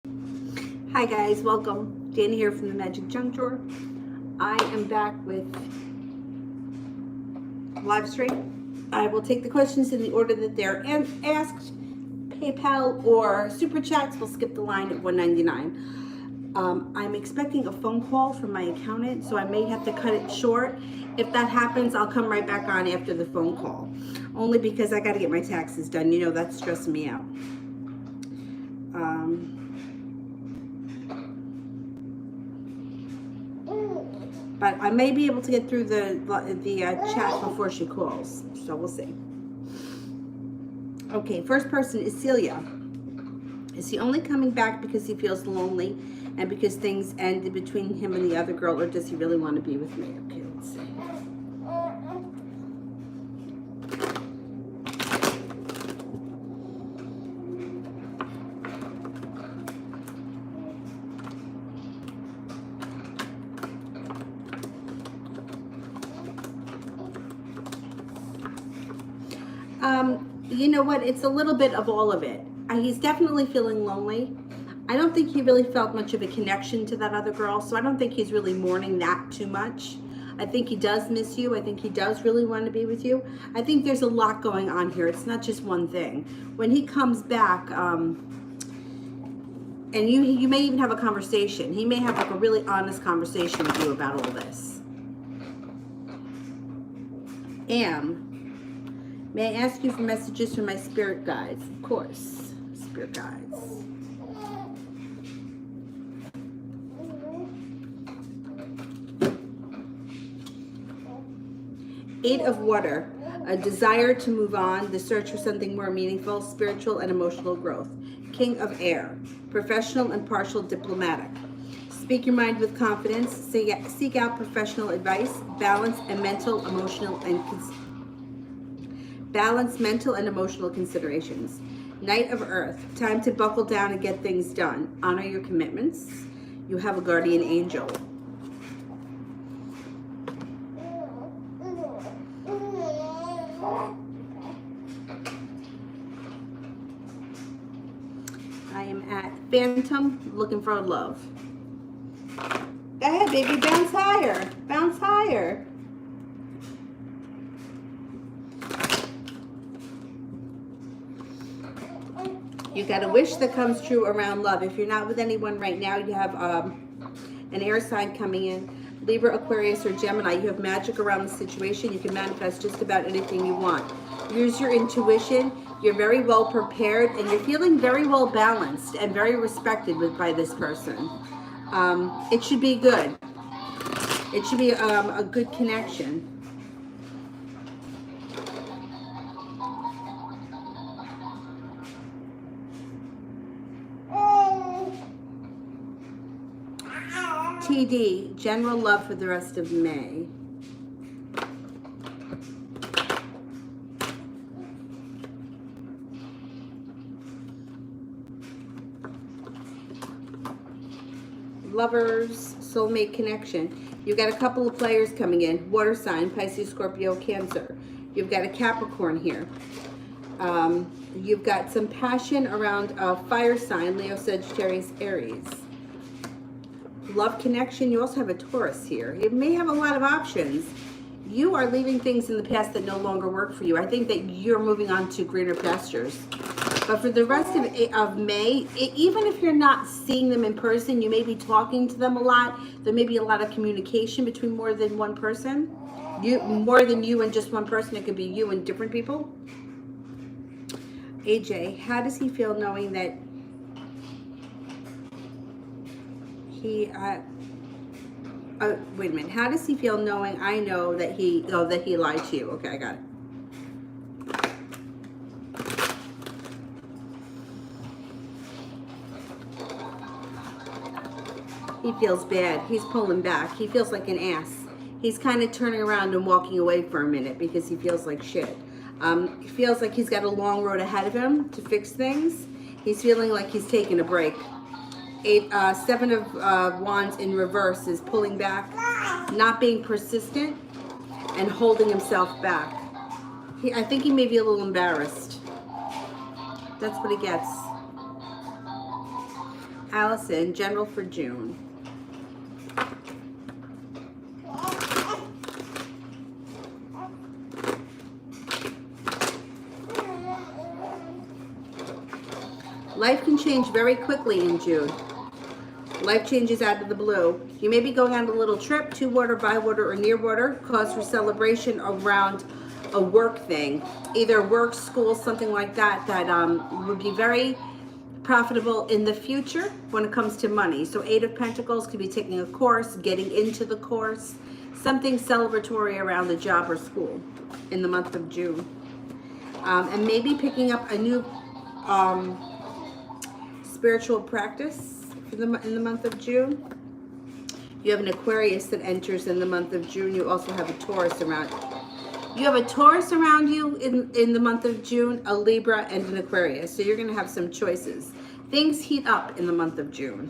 Hi guys, welcome. Dana here from the Magic Junk Drawer. I am back with live stream. I will take the questions in the order that they're asked. PayPal or super chats. We'll skip the line at $1.99. I'm expecting a phone call from my accountant, so I may have to cut it short. If that happens, I'll come right back on after the phone call. Only because I got to get my taxes done. You know, that's stressing me out. But I may be able to get through the chat before she calls. So we'll see. Okay, first person is Celia. Is he only coming back because he feels lonely and because things ended between him and the other girl, or does he really want to be with me? Okay, let's see. You know what? It's a little bit of all of it. He's definitely feeling lonely. I don't think he really felt much of a connection to that other girl, so I don't think he's really mourning that too much. I think he does miss you. I think he does really want to be with you. I think there's a lot going on here. It's not just one thing. When he comes back, and you may even have a conversation. He may have like a really honest conversation with you about all this. May I ask you for messages from my spirit guides? Of course, spirit guides. Eight of Water, a desire to move on, the search for something more meaningful, spiritual and emotional growth. King of Air, professional, impartial, diplomatic. Speak your mind with confidence, seek out professional advice, balance mental, emotional considerations. Knight of Earth, time to buckle down and get things done. Honor your commitments. You have a guardian angel. I am at Phantom, looking for love. Go ahead, baby, bounce higher. Bounce higher. You got a wish that comes true around love. If you're not with anyone right now, you have an air sign coming in. Libra, Aquarius, or Gemini. You have magic around the situation. You can manifest just about anything you want. Use your intuition. You're very well prepared, and you're feeling very well balanced and very respected by this person. It should be good. It should be a good connection. TD, general love for the rest of May. Lovers, soulmate connection. You've got a couple of players coming in. Water sign, Pisces, Scorpio, Cancer. You've got a Capricorn here. You've got some passion around fire sign, Leo, Sagittarius, Aries. Love connection. You also have a Taurus here. You may have a lot of options. You are leaving things in the past that no longer work for you. I think that you're moving on to greener pastures. But for the rest of May, even if you're not seeing them in person, you may be talking to them a lot. There may be a lot of communication between more than one person. More than you and just one person. It could be you and different people. AJ, how does he feel knowing that wait a minute. How does he feel knowing I know that he lied to you? Okay, I got it. He feels bad. He's pulling back. He feels like an ass. He's kind of turning around and walking away for a minute because he feels like shit. He feels like he's got a long road ahead of him to fix things. He's feeling like he's taking a break. Seven of Wands in reverse is pulling back, not being persistent, and holding himself back. I think he may be a little embarrassed. That's what he gets. Allison, general for June. Life can change very quickly in June. Life changes out of the blue. You may be going on a little trip to water, by water, or near water. Cause for celebration around a work thing. Either work, school, something like that, that would be very profitable in the future when it comes to money. So 8 of Pentacles could be taking a course, getting into the course, something celebratory around the job or school in the month of June. And maybe picking up a new spiritual practice in the month of June. You have an Aquarius that enters in the month of June. You also have a Taurus around. You have a Taurus around you in the month of June, a Libra, and an Aquarius. So you're going to have some choices. Things heat up in the month of June.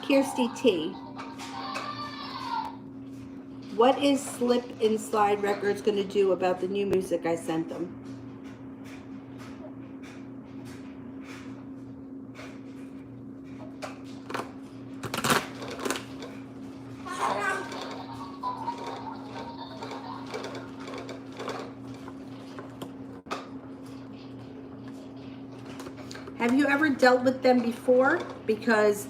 Kirsty T. What is Slip and Slide Records going to do about the new music I sent them? Have you ever dealt with them before? Because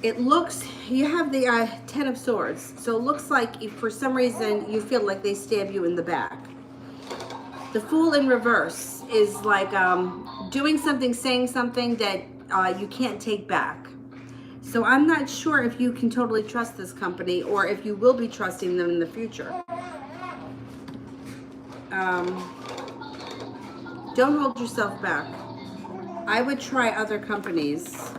it looks, you have the 10 of Swords. So it looks like if for some reason you feel like they stab you in the back. The Fool in reverse is like doing something, saying something that you can't take back. So I'm not sure if you can totally trust this company or if you will be trusting them in the future. Don't hold yourself back. I would try other companies.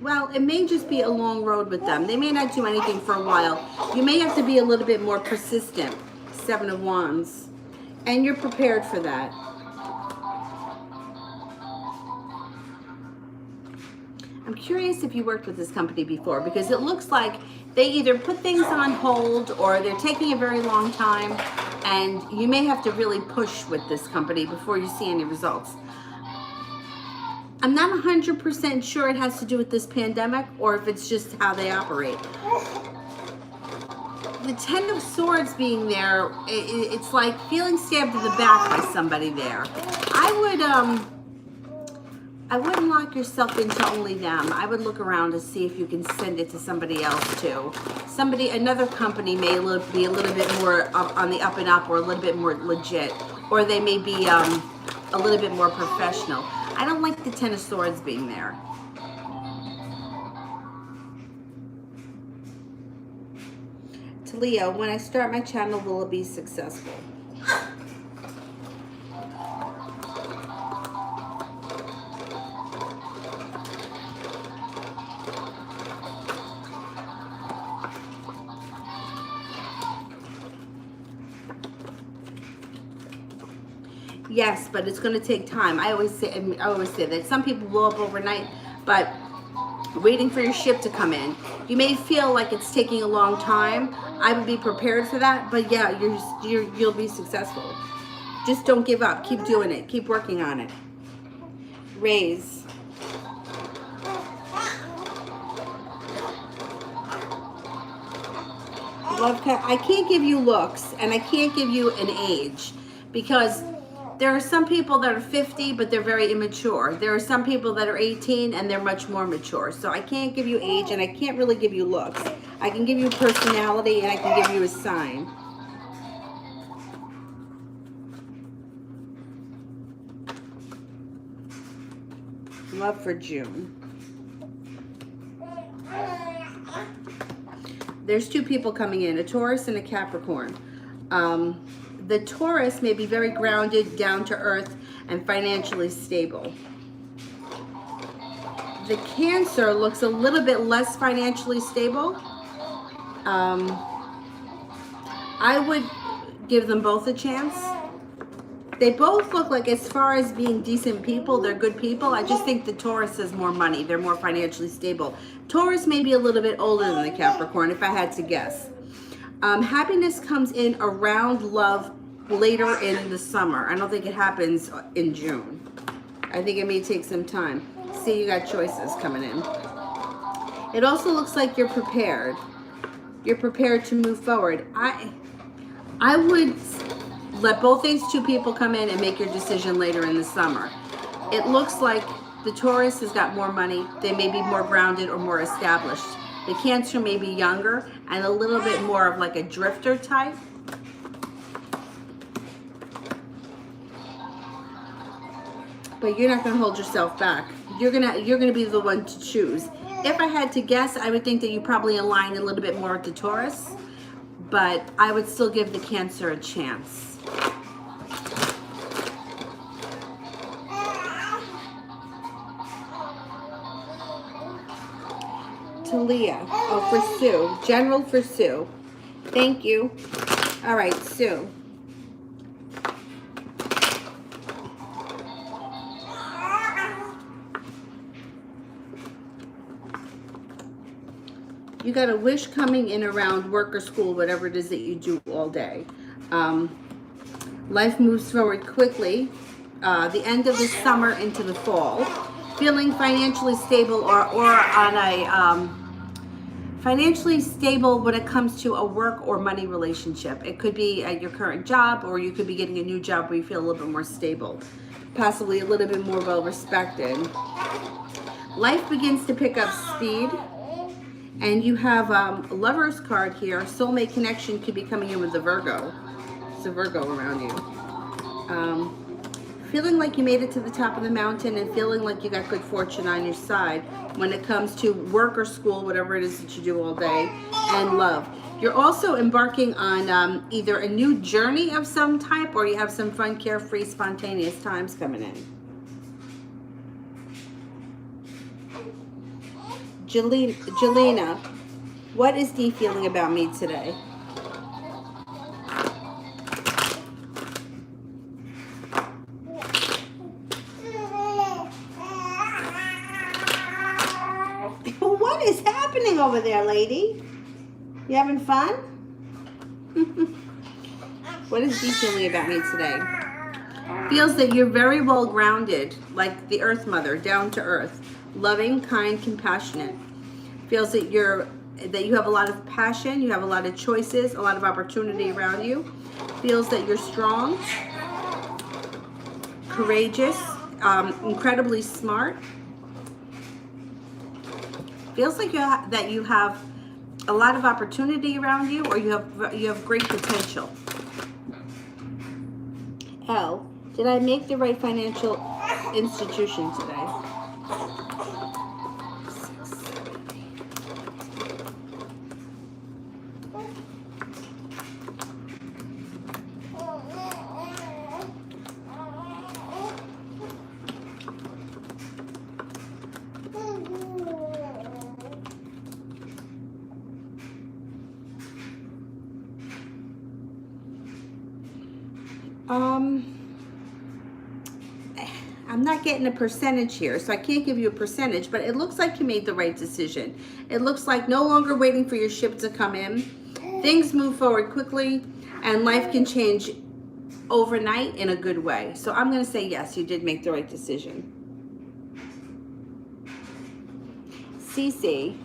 Well, it may just be a long road with them. They may not do anything for a while. You may have to be a little bit more persistent. 7 of Wands. And you're prepared for that. I'm curious if you worked with this company before, because it looks like they either put things on hold or they're taking a very long time, and you may have to really push with this company before you see any results. I'm not 100% sure it has to do with this pandemic or if it's just how they operate. The 10 of Swords being there, it's like feeling stabbed in the back by somebody there. I wouldn't lock yourself into only them. I would look around to see if you can send it to somebody else too. Another company may be a little bit more on the up and up, or a little bit more legit, or they may be a little bit more professional. I don't like the 10 of Swords being there. To Leo, when I start my channel, will it be successful? Yes, but it's going to take time. I always say that some people blow up overnight, but waiting for your ship to come in. You may feel like it's taking a long time. I would be prepared for that, but yeah, you'll be successful. Just don't give up. Keep doing it. Keep working on it. Raise. Love, I can't give you looks, and I can't give you an age, because there are some people that are 50, but they're very immature. There are some people that are 18, and they're much more mature. So I can't give you age, and I can't really give you looks. I can give you personality, and I can give you a sign. Love for June. There's 2 people coming in, a Taurus and a Capricorn. The Taurus may be very grounded, down to earth, and financially stable. The Cancer looks a little bit less financially stable. I would give them both a chance. They both look like, as far as being decent people, they're good people. I just think the Taurus has more money. They're more financially stable. Taurus may be a little bit older than the Capricorn, if I had to guess. Happiness comes in around love later in the summer. I don't think it happens in June. I think it may take some time. See, you got choices coming in. It also looks like you're prepared. You're prepared to move forward. I would let both these two people come in and make your decision later in the summer. It looks like the Taurus has got more money. They may be more grounded or more established. The Cancer may be younger and a little bit more of like a drifter type. But you're not going to hold yourself back. You're gonna be the one to choose. If I had to guess, I would think that you probably align a little bit more with the Taurus, but I would still give the Cancer a chance. Talia, oh, for Sue, General for Sue. Thank you. All right, Sue. You got a wish coming in around work or school, whatever it is that you do all day. Life moves forward quickly. The end of the summer into the fall. Feeling financially stable or on a financially stable when it comes to a work or money relationship. It could be at your current job, or you could be getting a new job where you feel a little bit more stable. Possibly a little bit more well respected. Life begins to pick up speed. And you have a Lover's card here. Soulmate connection could be coming in with the Virgo. It's a Virgo around you. Feeling like you made it to the top of the mountain and feeling like you got good fortune on your side when it comes to work or school, whatever it is that you do all day, and love. You're also embarking on either a new journey of some type, or you have some fun, carefree, spontaneous times coming in. Jelena, what is Dee feeling about me today? What is happening over there, lady? You having fun? What is Dee feeling about me today? Feels that you're very well grounded, like the Earth Mother, down to earth. Loving, kind, compassionate. Feels that you have a lot of passion, you have a lot of choices, a lot of opportunity around you. Feels that you're strong, courageous, incredibly smart. Feels like that you have a lot of opportunity around you, or you have great potential. L, did I make the right financial institution today? I'm not getting a percentage here, so I can't give you a percentage, but it looks like you made the right decision. It looks like no longer waiting for your ship to come in. Things move forward quickly, and life can change overnight in a good way. So I'm going to say yes, you did make the right decision. Cece.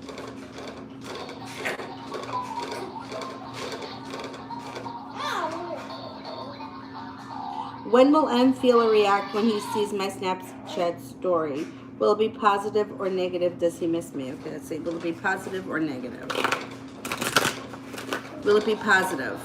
When will M feel or react when he sees my Snapchat story? Will it be positive or negative? Does he miss me? Okay, let's see. Will it be positive or negative? Will it be positive?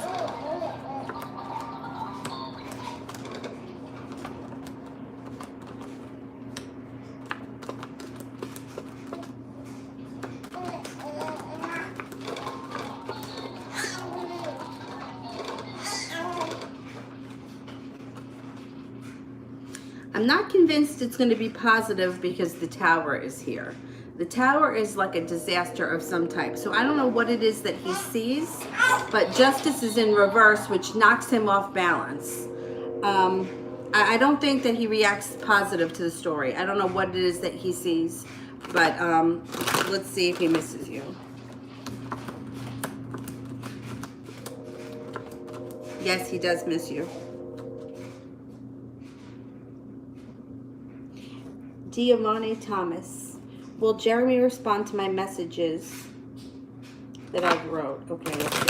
I'm not convinced it's going to be positive because the Tower is here. The Tower is like a disaster of some type. So I don't know what it is that he sees, but Justice is in reverse, which knocks him off balance. I don't think that he reacts positive to the story. I don't know what it is that he sees, but let's see if he misses you. Yes, he does miss you. Diamante Thomas. Will Jeremy respond to my messages that I've wrote? Okay, let's see.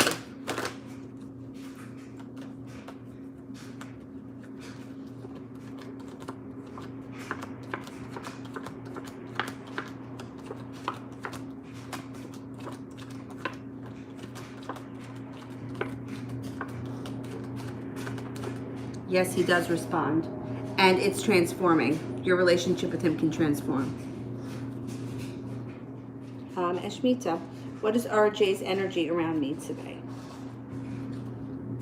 Yes, he does respond. And it's transforming. Your relationship with him can transform. Ashmita, what is RJ's energy around me today?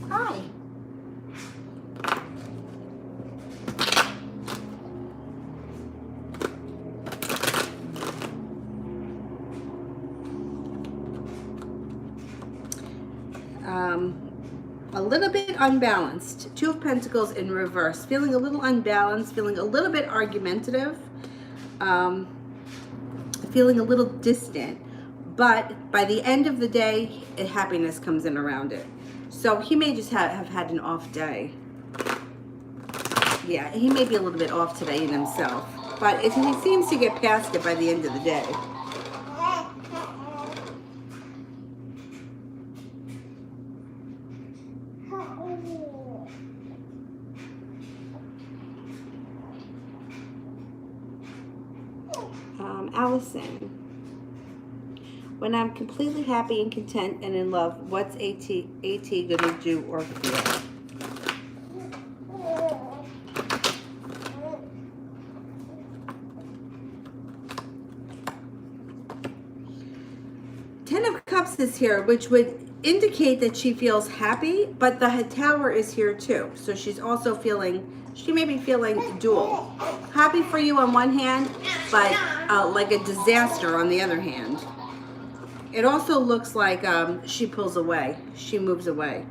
Hi. A little bit unbalanced. Two of Pentacles in reverse. Feeling a little unbalanced, feeling a little bit argumentative, feeling a little distant. But by the end of the day, happiness comes in around it. So he may just have had an off day. Yeah, he may be a little bit off today in himself. But he seems to get past it by the end of the day. Allison, when I'm completely happy and content and in love, what's AT gonna do or feel? Ten of Cups is here, which would indicate that she feels happy, but the Tower is here too. So she's also feeling, she may be feeling dual. Happy for you on one hand, but like a disaster on the other hand. It also looks like she pulls away. She moves away.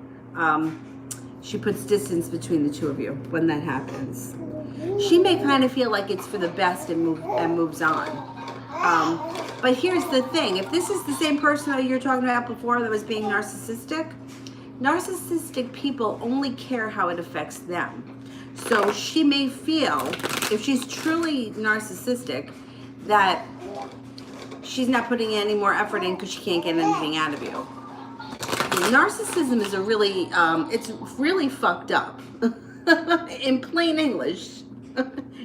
She puts distance between the two of you when that happens. She may kind of feel like it's for the best and moves on. But here's the thing. If this is the same person that you're talking about before that was being narcissistic, narcissistic people only care how it affects them. So she may feel, if she's truly narcissistic, that she's not putting any more effort in because she can't get anything out of you. Narcissism is a really, it's really fucked up. In plain English,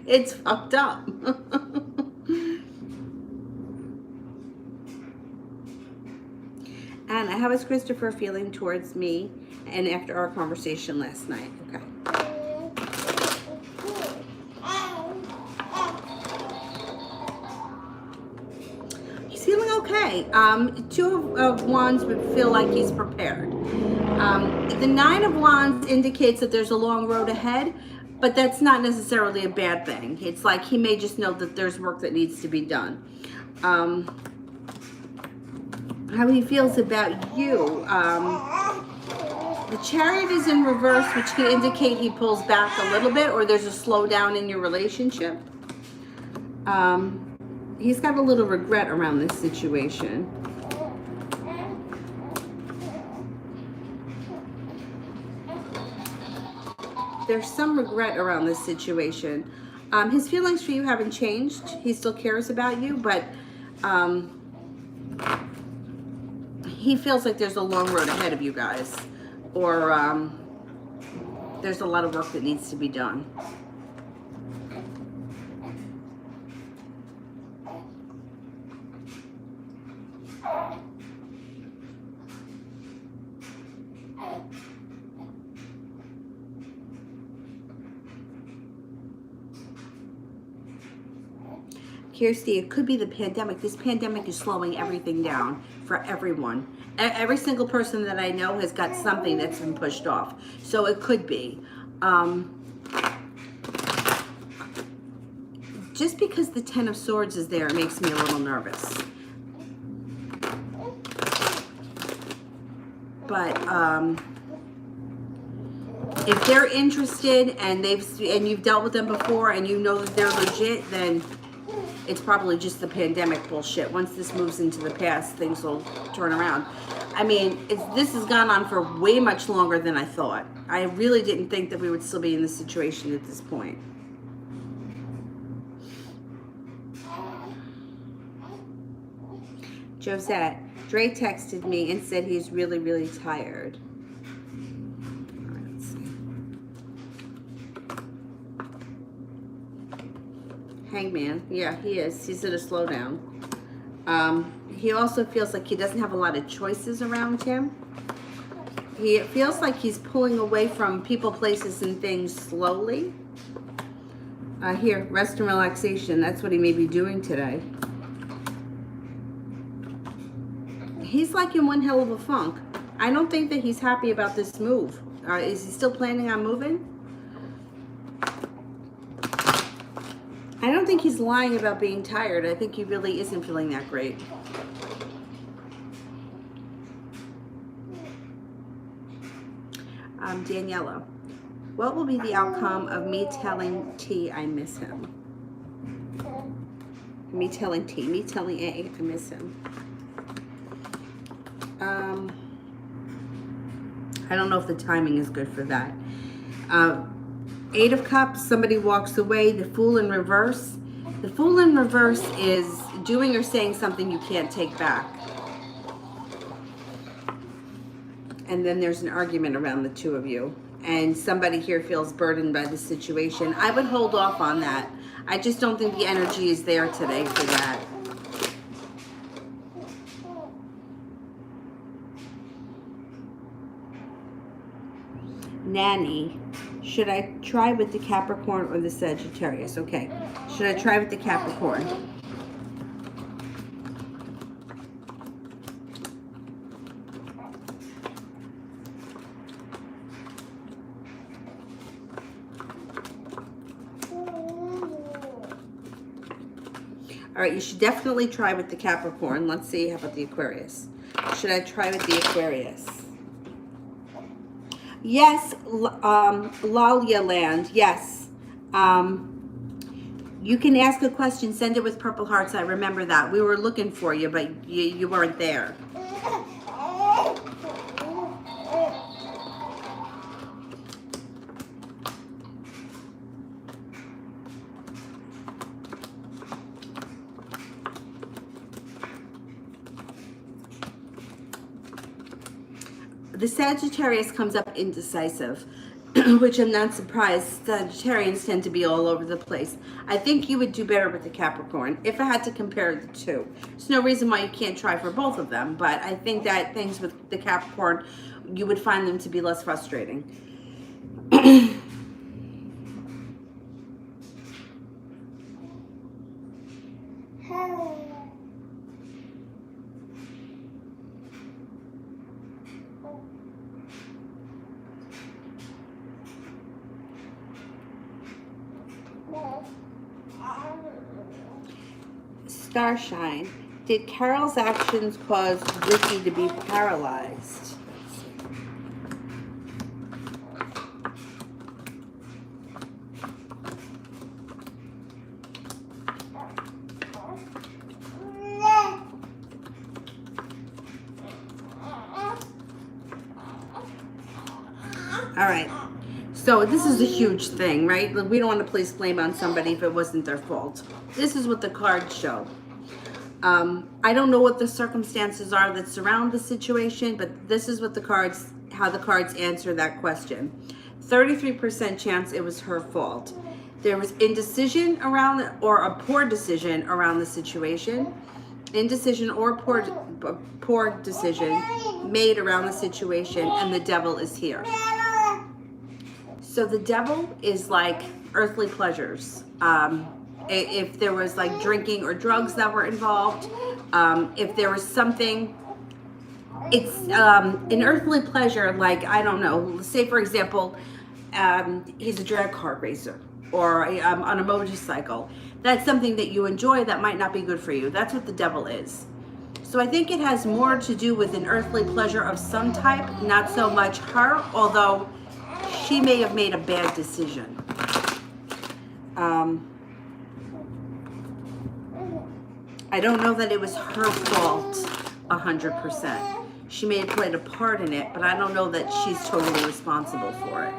it's fucked up. Anna, how is Christopher feeling towards me and after our conversation last night? Okay. He's feeling okay. Two of Wands would feel like he's prepared. The Nine of Wands indicates that there's a long road ahead, but that's not necessarily a bad thing. It's like he may just know that there's work that needs to be done. How he feels about you. The Chariot is in reverse, which can indicate he pulls back a little bit or there's a slowdown in your relationship. He's got a little regret around this situation. There's some regret around this situation. His feelings for you haven't changed. He still cares about you, but he feels like there's a long road ahead of you guys, or there's a lot of work that needs to be done. Kirsty, it could be the pandemic. This pandemic is slowing everything down for everyone. Every single person that I know has got something that's been pushed off. So it could be. Just because the Ten of Swords is there, it makes me a little nervous. But If they're interested and you've dealt with them before and you know that they're legit, then it's probably just the pandemic bullshit. Once this moves into the past, things will turn around. I mean, this has gone on for way much longer than I thought. I really didn't think that we would still be in this situation at this point. Josette, Dre texted me and said he's really, really tired. All right, let's see. Hangman, yeah, he is. He's at a slowdown. He also feels like he doesn't have a lot of choices around him. He feels like he's pulling away from people, places, and things slowly. Here, rest and relaxation. That's what he may be doing today. He's like in one hell of a funk. I don't think that he's happy about this move. Is he still planning on moving? I don't think he's lying about being tired. I think he really isn't feeling that great. Daniela, what will be the outcome of me telling T I miss him? Me telling T, me telling A I miss him. I don't know if the timing is good for that. 8 of Cups, somebody walks away. The Fool in reverse. The Fool in reverse is doing or saying something you can't take back. And then there's an argument around the two of you. And somebody here feels burdened by the situation. I would hold off on that. I just don't think the energy is there today for that. Nanny, should I try with the Capricorn or the Sagittarius? Okay, should I try with the Capricorn? All right, you should definitely try with the Capricorn. Let's see, how about the Aquarius? Should I try with the Aquarius? Yes, Lalia Land, yes. You can ask a question, send it with purple hearts. I remember that. We were looking for you, but you weren't there. The Sagittarius comes up indecisive, which I'm not surprised. Sagittarians tend to be all over the place. I think you would do better with the Capricorn if I had to compare the two. There's no reason why you can't try for both of them, but I think that things with the Capricorn, you would find them to be less frustrating. Starshine, did Carol's actions cause Ricky to be paralyzed? All right. So this is a huge thing, right? We don't want to place blame on somebody if it wasn't their fault. This is what the cards show. I don't know what the circumstances are that surround the situation, but this is what the cards, how the cards answer that question. 33% chance it was her fault. There was indecision around, or a poor decision around the situation. Indecision or poor decision made around the situation, and the devil is here. So the devil is like earthly pleasures. If there was like drinking or drugs that were involved, if there was something, it's an earthly pleasure, like, I don't know, say for example, he's a drag car racer or on a motorcycle. That's something that you enjoy that might not be good for you. That's what the devil is. So I think it has more to do with an earthly pleasure of some type, not so much her, although she may have made a bad decision. I don't know that it was her fault 100%. She may have played a part in it, but I don't know that she's totally responsible for it.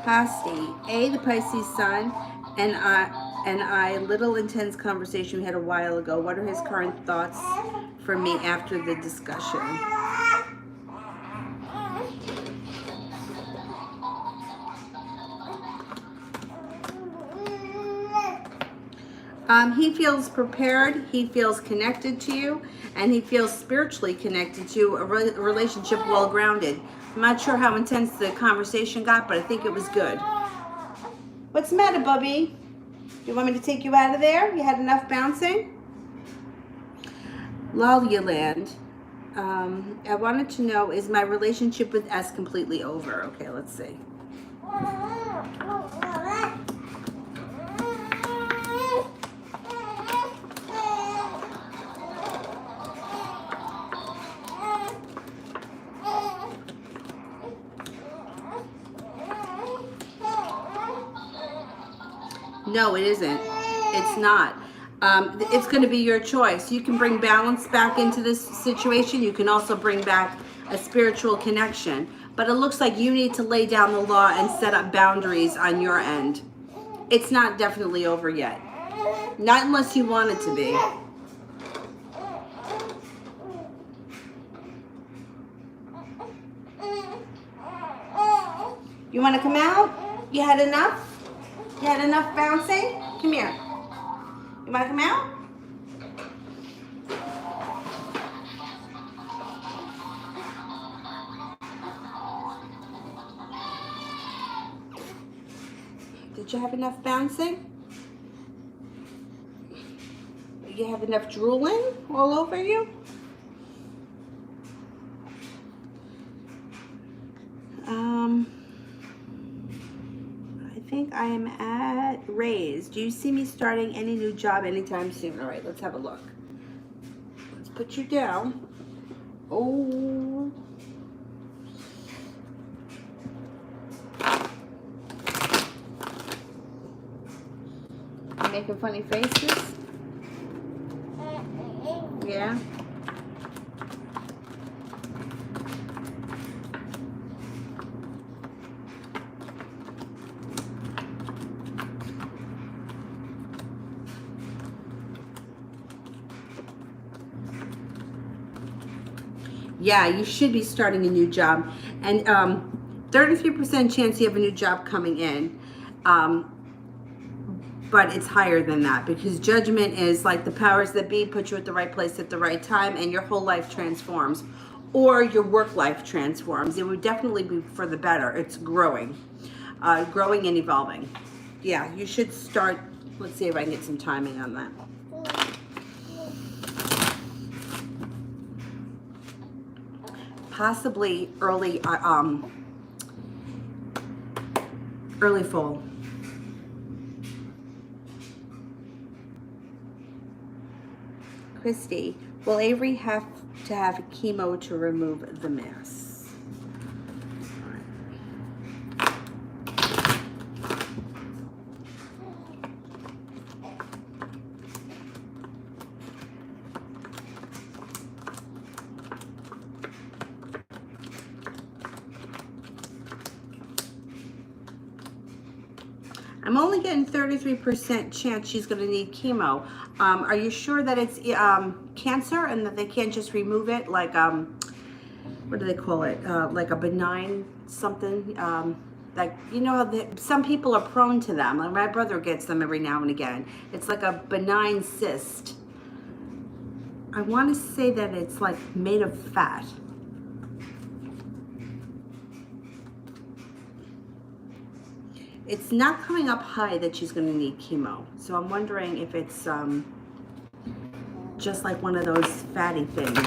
Hasti, the Pisces sun, and I, little intense conversation we had a while ago. What are his current thoughts for me after the discussion? He feels prepared, he feels connected to you, and he feels spiritually connected to you, a relationship well-grounded. I'm not sure how intense the conversation got, but I think it was good. What's the matter, Bubby? Do you want me to take you out of there? You had enough bouncing? Lolyaland. I wanted to know, is my relationship with S completely over? Okay, let's see. No, it isn't. It's not. It's going to be your choice. You can bring balance back into this situation. You can also bring back a spiritual connection. But it looks like you need to lay down the law and set up boundaries on your end. It's not definitely over yet. Not unless you want it to be. You want to come out? You had enough? You had enough bouncing? Come here. You want to come out? Did you have enough bouncing? Did you have enough drooling all over you? I think I am at Raise. Do you see me starting any new job anytime soon? All right, let's have a look. Let's put you down. Oh. You making funny faces? Yeah. Yeah, you should be starting a new job. And 33% chance you have a new job coming in. But it's higher than that because judgment is like the powers that be put you at the right place at the right time and your whole life transforms. Or your work life transforms. It would definitely be for the better. It's growing. Growing and evolving. Yeah, you should start. Let's see if I can get some timing on that. Possibly early fall. Christy, will Avery have to have chemo to remove the mass? I'm only getting 33% chance she's going to need chemo. Are you sure that it's cancer and that they can't just remove it like, what do they call it? Like a benign something? Like, you know, some people are prone to them. Like my brother gets them every now and again. It's like a benign cyst. I want to say that it's like made of fat. It's not coming up high that she's going to need chemo. So I'm wondering if it's just like one of those fatty things.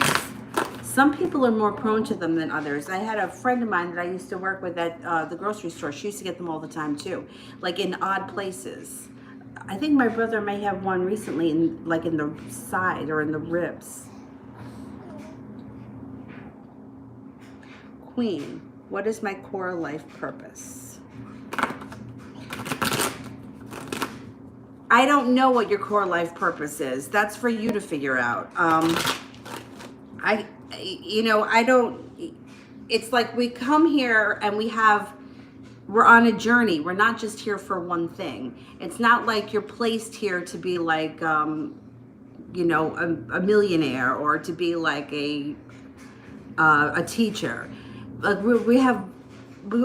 Some people are more prone to them than others. I had a friend of mine that I used to work with at the grocery store. She used to get them all the time too, like in odd places. I think my brother may have one recently, like in the side or in the ribs. Queen, what is my core life purpose? I don't know what your core life purpose is. That's for you to figure out. I don't, it's like we come here and we're on a journey. We're not just here for one thing. It's not like you're placed here to be like, a millionaire or to be like a teacher. Like we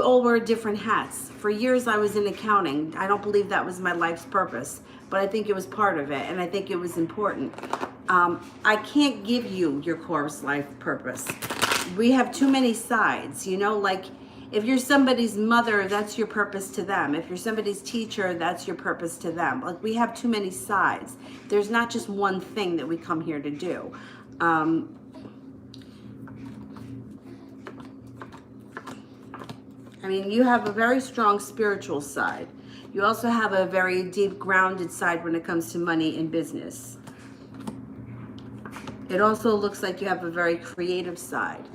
all wear different hats. For years I was in accounting. I don't believe that was my life's purpose, but I think it was part of it, and I think it was important. I can't give you your course life purpose. We have too many sides, like if you're somebody's mother, that's your purpose to them. If you're somebody's teacher, that's your purpose to them. Like we have too many sides. There's not just one thing that we come here to do. You have a very strong spiritual side. You also have a very deep grounded side when it comes to money and business. It also looks like you have a very creative side.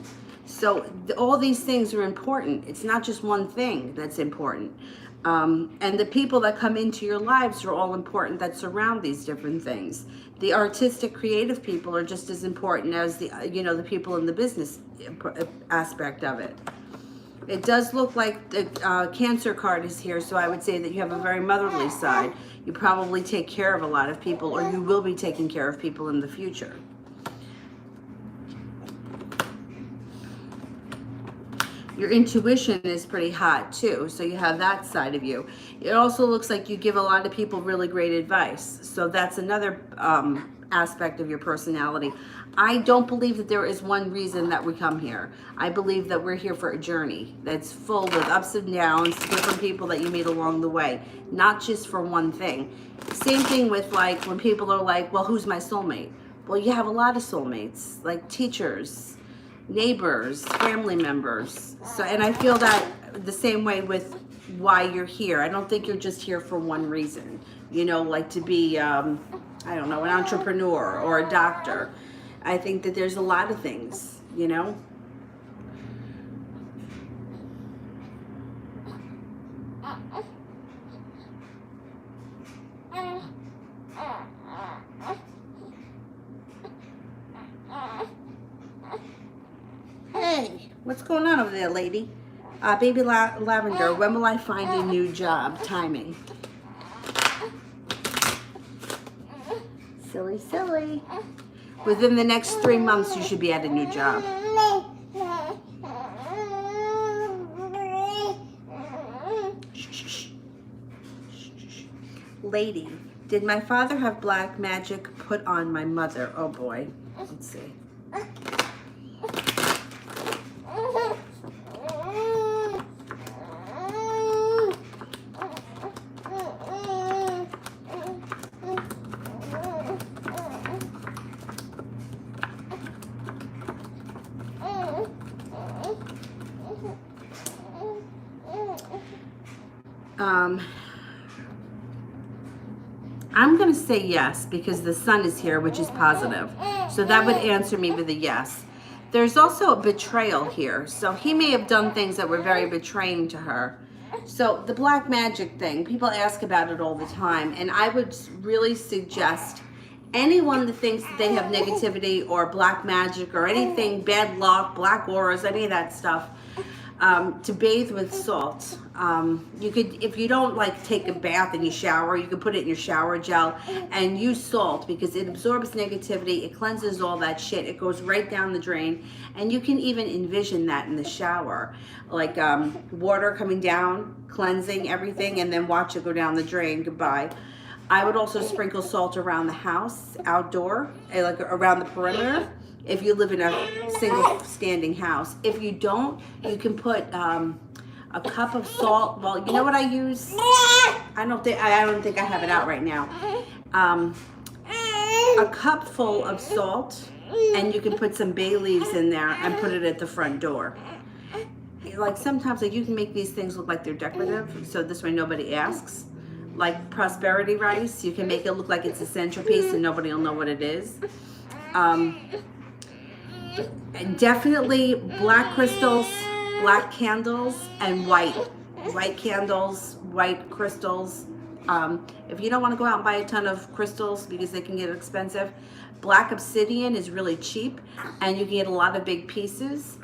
So all these things are important. It's not just one thing that's important. And the people that come into your lives are all important that surround these different things. The artistic, creative people are just as important as the people in the business aspect of it. It does look like the Cancer card is here, so I would say that you have a very motherly side. You probably take care of a lot of people, or you will be taking care of people in the future. Your intuition is pretty hot too, so you have that side of you. It also looks like you give a lot of people really great advice, so that's another aspect of your personality. I don't believe that there is one reason that we come here. I believe that we're here for a journey that's full with ups and downs, different people that you meet along the way, not just for one thing. Same thing with like when people are like, well, who's my soulmate? Well, you have a lot of soulmates, like teachers, neighbors, family members. So, and I feel that the same way with why you're here. I don't think you're just here for one reason, like to be, an entrepreneur or a doctor. I think that there's a lot of things, Hey, what's going on over there, lady? Baby Lavender, when will I find a new job? Timing. Silly, silly. Within the next 3 months, you should be at a new job. Shh. Lady, did my father have black magic put on my mother? Oh boy. Let's see. I'm going to say yes because the sun is here, which is positive. So that would answer me with a yes. There's also a betrayal here. So he may have done things that were very betraying to her. So the black magic thing, people ask about it all the time. And I would really suggest anyone that thinks that they have negativity or black magic or anything, bad luck, black auras, any of that stuff, to bathe with salt. You could, if you don't like take a bath and you shower, you could put it in your shower gel and use salt because it absorbs negativity, it cleanses all that shit, it goes right down the drain, and you can even envision that in the shower, like water coming down, cleansing everything, and then watch it go down the drain. Goodbye. I would also sprinkle salt around the house, outdoor, like around the perimeter. If you live in a single standing house. If you don't, you can put a cup of salt. Well, you know what I use? I don't think I have it out right now. A cup full of salt And you can put some bay leaves in there and put it at the front door. Like sometimes like you can make these things look like they're decorative, so this way nobody asks. Like prosperity rice, you can make it look like it's a centerpiece and nobody will know what it is. And definitely black crystals, black candles, and white candles, white crystals. If you don't want to go out and buy a ton of crystals because they can get expensive, black obsidian is really cheap and you can get a lot of big pieces.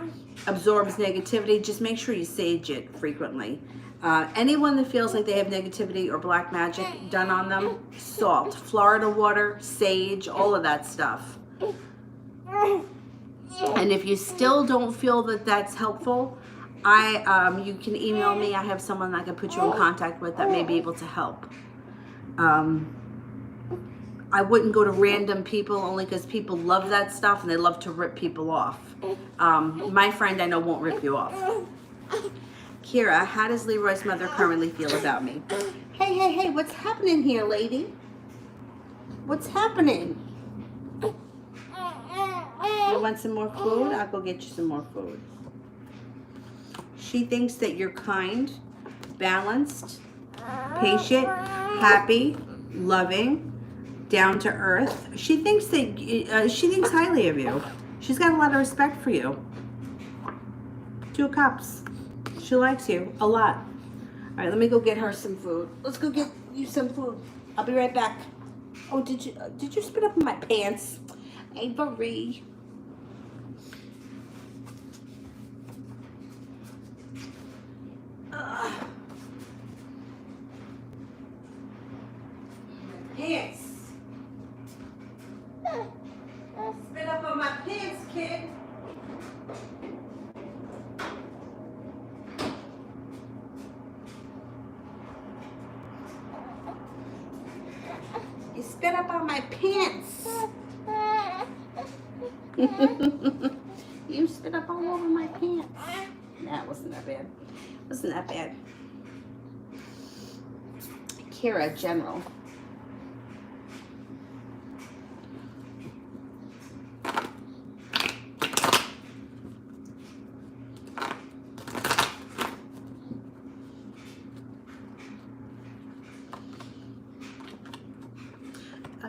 Absorbs negativity. Just make sure you sage it frequently. Anyone that feels like they have negativity or black magic done on them, salt, Florida water, sage, all of that stuff. And if you still don't feel that that's helpful, you can email me. I have someone I can put you in contact with that may be able to help. I wouldn't go to random people only because people love that stuff and they love to rip people off. My friend I know won't rip you off. Kira, how does Leroy's mother currently feel about me? Hey, what's happening here, lady? What's happening? You want some more food? I'll go get you some more food. She thinks that you're kind, balanced, patient, happy, loving, down to earth. She thinks that she thinks highly of you. She's got a lot of respect for you. 2 cups. She likes you a lot. All right, let me go get her some food. Let's go get you some food. I'll be right back. Oh, did you spit up in my pants? Avery. Pants. Spit up on my pants, kid. You spit up on my pants. You spit up all over my pants. That wasn't that bad. Wasn't that bad. Kira, General.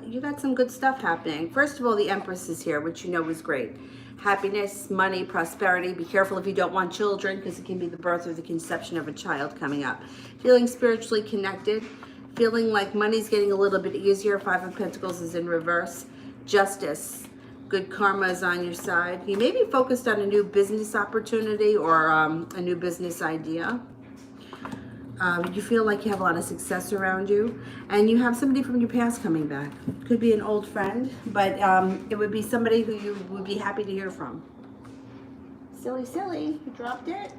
You got some good stuff happening. First of all, the Empress is here, which you know is great. Happiness, money, prosperity. Be careful if you don't want children because it can be the birth or the conception of a child coming up. Feeling spiritually connected. Feeling like money's getting a little bit easier. 5 of Pentacles is in reverse. Justice. Good karma is on your side. You may be focused on a new business opportunity or a new business idea. You feel like you have a lot of success around you, and you have somebody from your past coming back. Could be an old friend, but it would be somebody who you would be happy to hear from. Silly, you dropped it.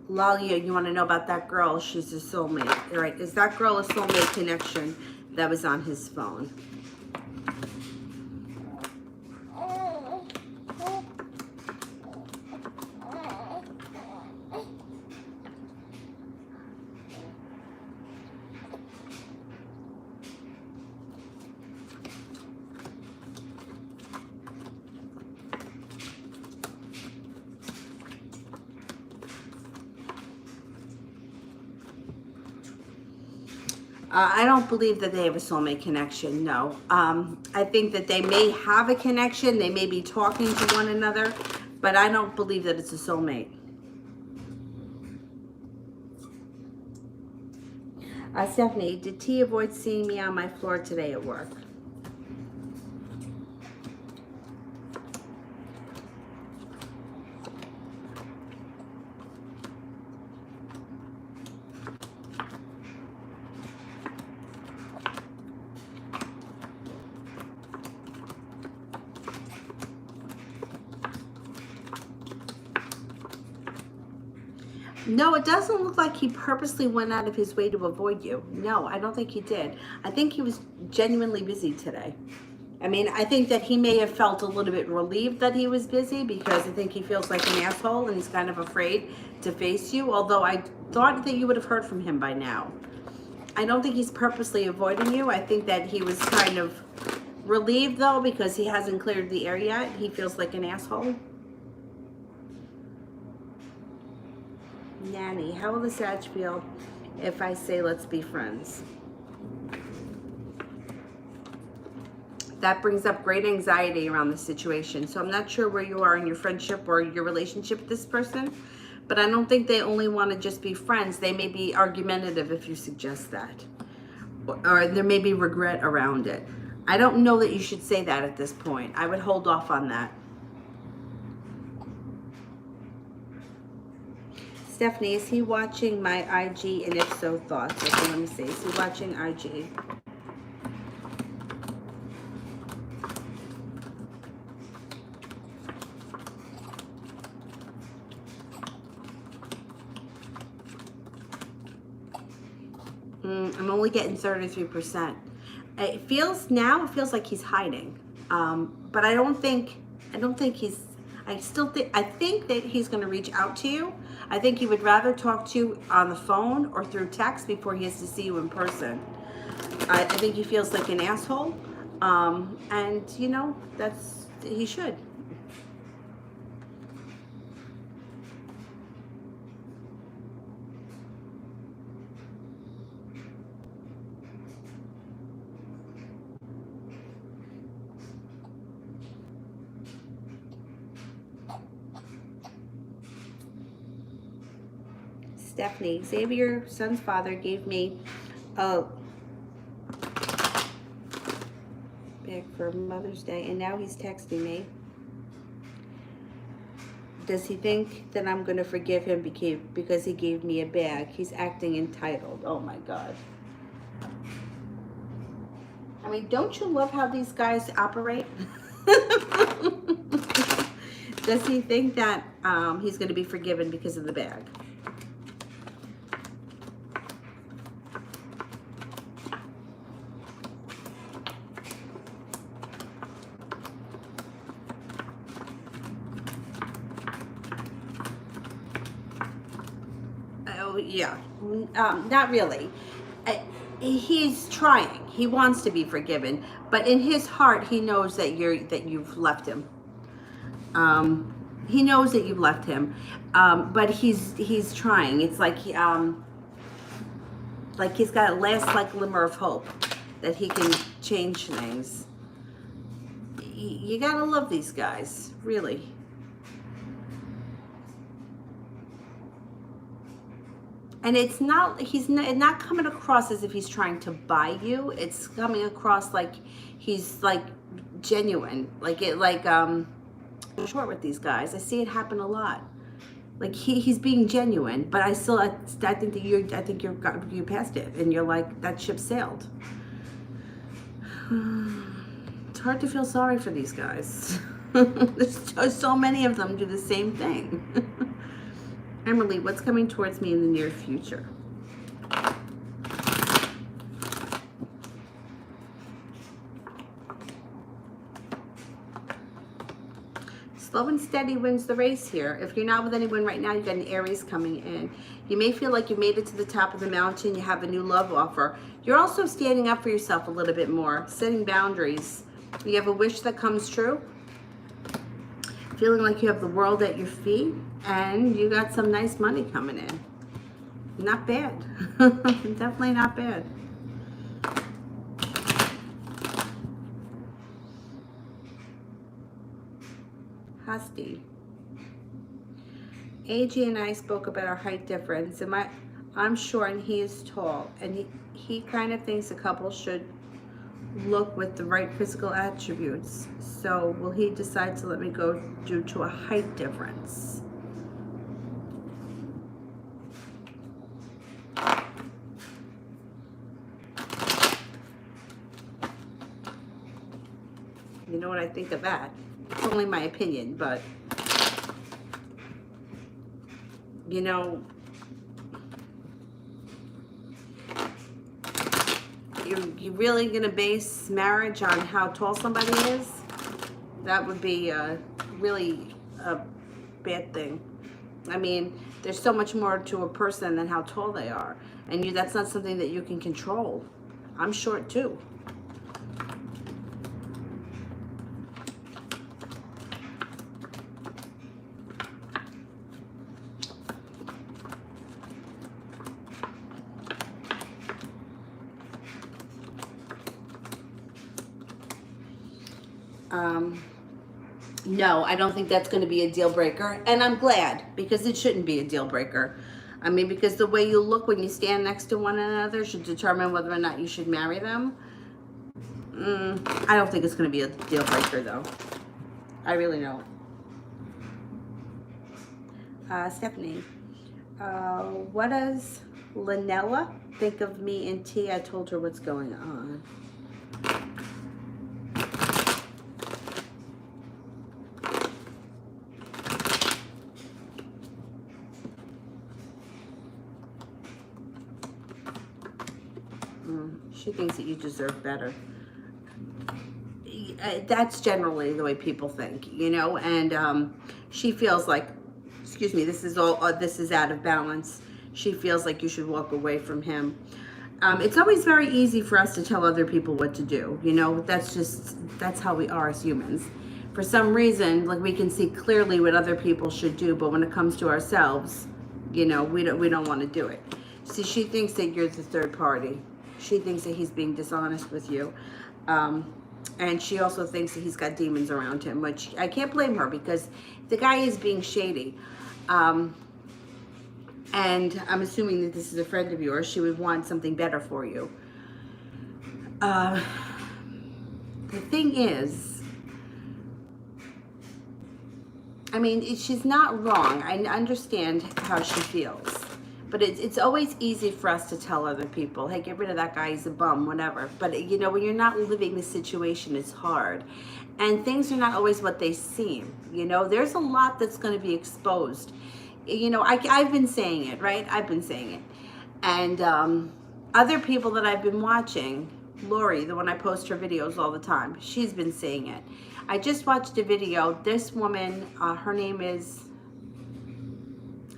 Lalia, you want to know about that girl? She's a soulmate. All right, is that girl a soulmate connection that was on his phone? I don't believe that they have a soulmate connection, no. I think that they may have a connection, they may be talking to one another, but I don't believe that it's a soulmate. Stephanie, did T avoid seeing me on my floor today at work? No, it doesn't look like he purposely went out of his way to avoid you. No, I don't think he did. I think he was genuinely busy today. I mean, I think that he may have felt a little bit relieved that he was busy because I think he feels like an asshole and he's kind of afraid to face you, although I thought that you would have heard from him by now. I don't think he's purposely avoiding you. I think that he was kind of relieved, though, because he hasn't cleared the air yet. He feels like an asshole. Nanny, how will the Sag feel if I say let's be friends? That brings up great anxiety around the situation. So I'm not sure where you are in your friendship or your relationship with this person, but I don't think they only want to just be friends. They may be argumentative if you suggest that. Or there may be regret around it. I don't know that you should say that at this point. I would hold off on that. Stephanie, is he watching my IG? And if so, thoughts? Okay, let me see. Is he watching IG? I'm only getting 33%. It feels like he's hiding. But I think he's, I think that he's going to reach out to you. I think he would rather talk to you on the phone or through text before he has to see you in person. I think he feels like an asshole. And you know, he should. Stephanie, Xavier's son's father gave me a bag for Mother's Day, and now he's texting me. Does he think that I'm going to forgive him because he gave me a bag? He's acting entitled. Oh my God. I mean, don't you love how these guys operate? Does he think that he's going to be forgiven because of the bag? Yeah, not really. He's trying. He wants to be forgiven, but in his heart, he knows that you've left him. He knows that you've left him, but he's trying. It's like he's got a last glimmer of hope that he can change things. You gotta love these guys, really. And it's not, he's not coming across as if he's trying to buy you. It's coming across like he's like genuine. I'm short with these guys. I see it happen a lot. Like he's being genuine, but I think that you're past it, and you're like, that ship sailed. It's hard to feel sorry for these guys. There's so many of them do the same thing. Emily, what's coming towards me in the near future? Slow and steady wins the race here. If you're not with anyone right now, you've got an Aries coming in. You may feel like you made it to the top of the mountain. You have a new love offer. You're also standing up for yourself a little bit more, setting boundaries. You have a wish that comes true. Feeling like you have the world at your feet, and you got some nice money coming in. Not bad. Definitely not bad. Husty. AG and I spoke about our height difference, and I'm short and he is tall, and he kind of thinks a couple should look with the right physical attributes. So will he decide to let me go due to a height difference? You know what I think of that? It's only my opinion, but you know, you really gonna base marriage on how tall somebody is? That would be really a bad thing. I mean, there's so much more to a person than how tall they are, and that's not something that you can control. I'm short too. No, I don't think that's going to be a deal breaker. And I'm glad, because it shouldn't be a deal breaker. I mean, because the way you look when you stand next to one another should determine whether or not you should marry them. I don't think it's going to be a deal breaker, though. I really don't. Stephanie, what does Lanella think of me and T? I told her what's going on. She thinks that you deserve better. That's generally the way people think, you know, and she feels like, excuse me, this is out of balance. She feels like you should walk away from him. It's always very easy for us to tell other people what to do, you know. That's how we are as humans. For some reason, like, we can see clearly what other people should do, but when it comes to ourselves, you know, we don't want to do it. See, she thinks that you're the third party. She thinks that he's being dishonest with you. And she also thinks that he's got demons around him, which I can't blame her, because the guy is being shady. And I'm assuming that this is a friend of yours. She would want something better for you. The thing is, I mean, she's not wrong. I understand how she feels. But it's always easy for us to tell other people, hey, get rid of that guy, he's a bum, whatever. But, you know, when you're not living the situation, it's hard. And things are not always what they seem. You know, there's a lot that's going to be exposed. You know, I've been saying it, right? I've been saying it. And other people that I've been watching, Lori, the one I post her videos all the time, she's been saying it. I just watched a video. This woman, her name is...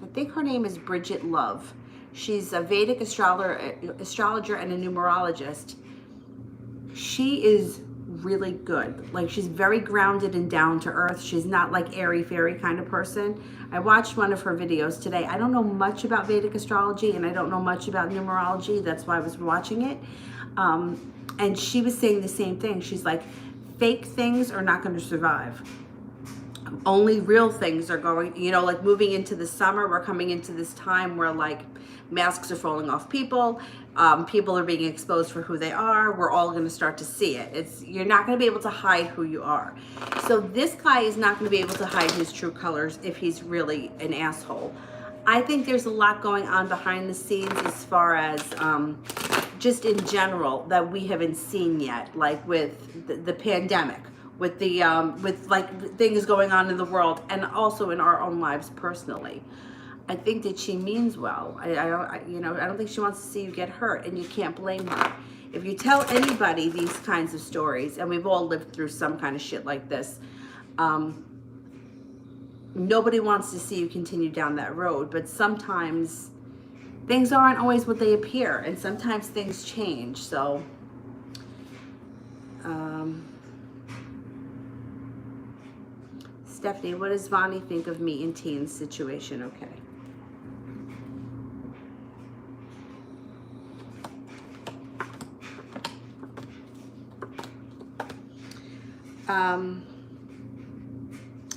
I think her name is Bridget Love. She's a Vedic astrologer and a numerologist. She is really good. Like, she's very grounded and down to earth. She's not like airy fairy kind of person. I watched one of her videos today. I don't know much about Vedic astrology, and I don't know much about numerology. That's why I was watching it. And she was saying the same thing. She's like, fake things are not going to survive. Only real things are going, you know, like moving into the summer, we're coming into this time where, like, masks are falling off people, people are being exposed for who they are. We're all going to start to see it. You're not going to be able to hide who you are. So this guy is not going to be able to hide his true colors if he's really an asshole. I think there's a lot going on behind the scenes as far as just in general that we haven't seen yet, like with the pandemic, with the with like things going on in the world, and also in our own lives personally. I think that she means well. I don't think she wants to see you get hurt, and you can't blame her. If you tell anybody these kinds of stories, and we've all lived through some kind of shit like this, nobody wants to see you continue down that road. But sometimes things aren't always what they appear, and sometimes things change. So Stephanie, what does Vani think of me in Teen's situation? Okay.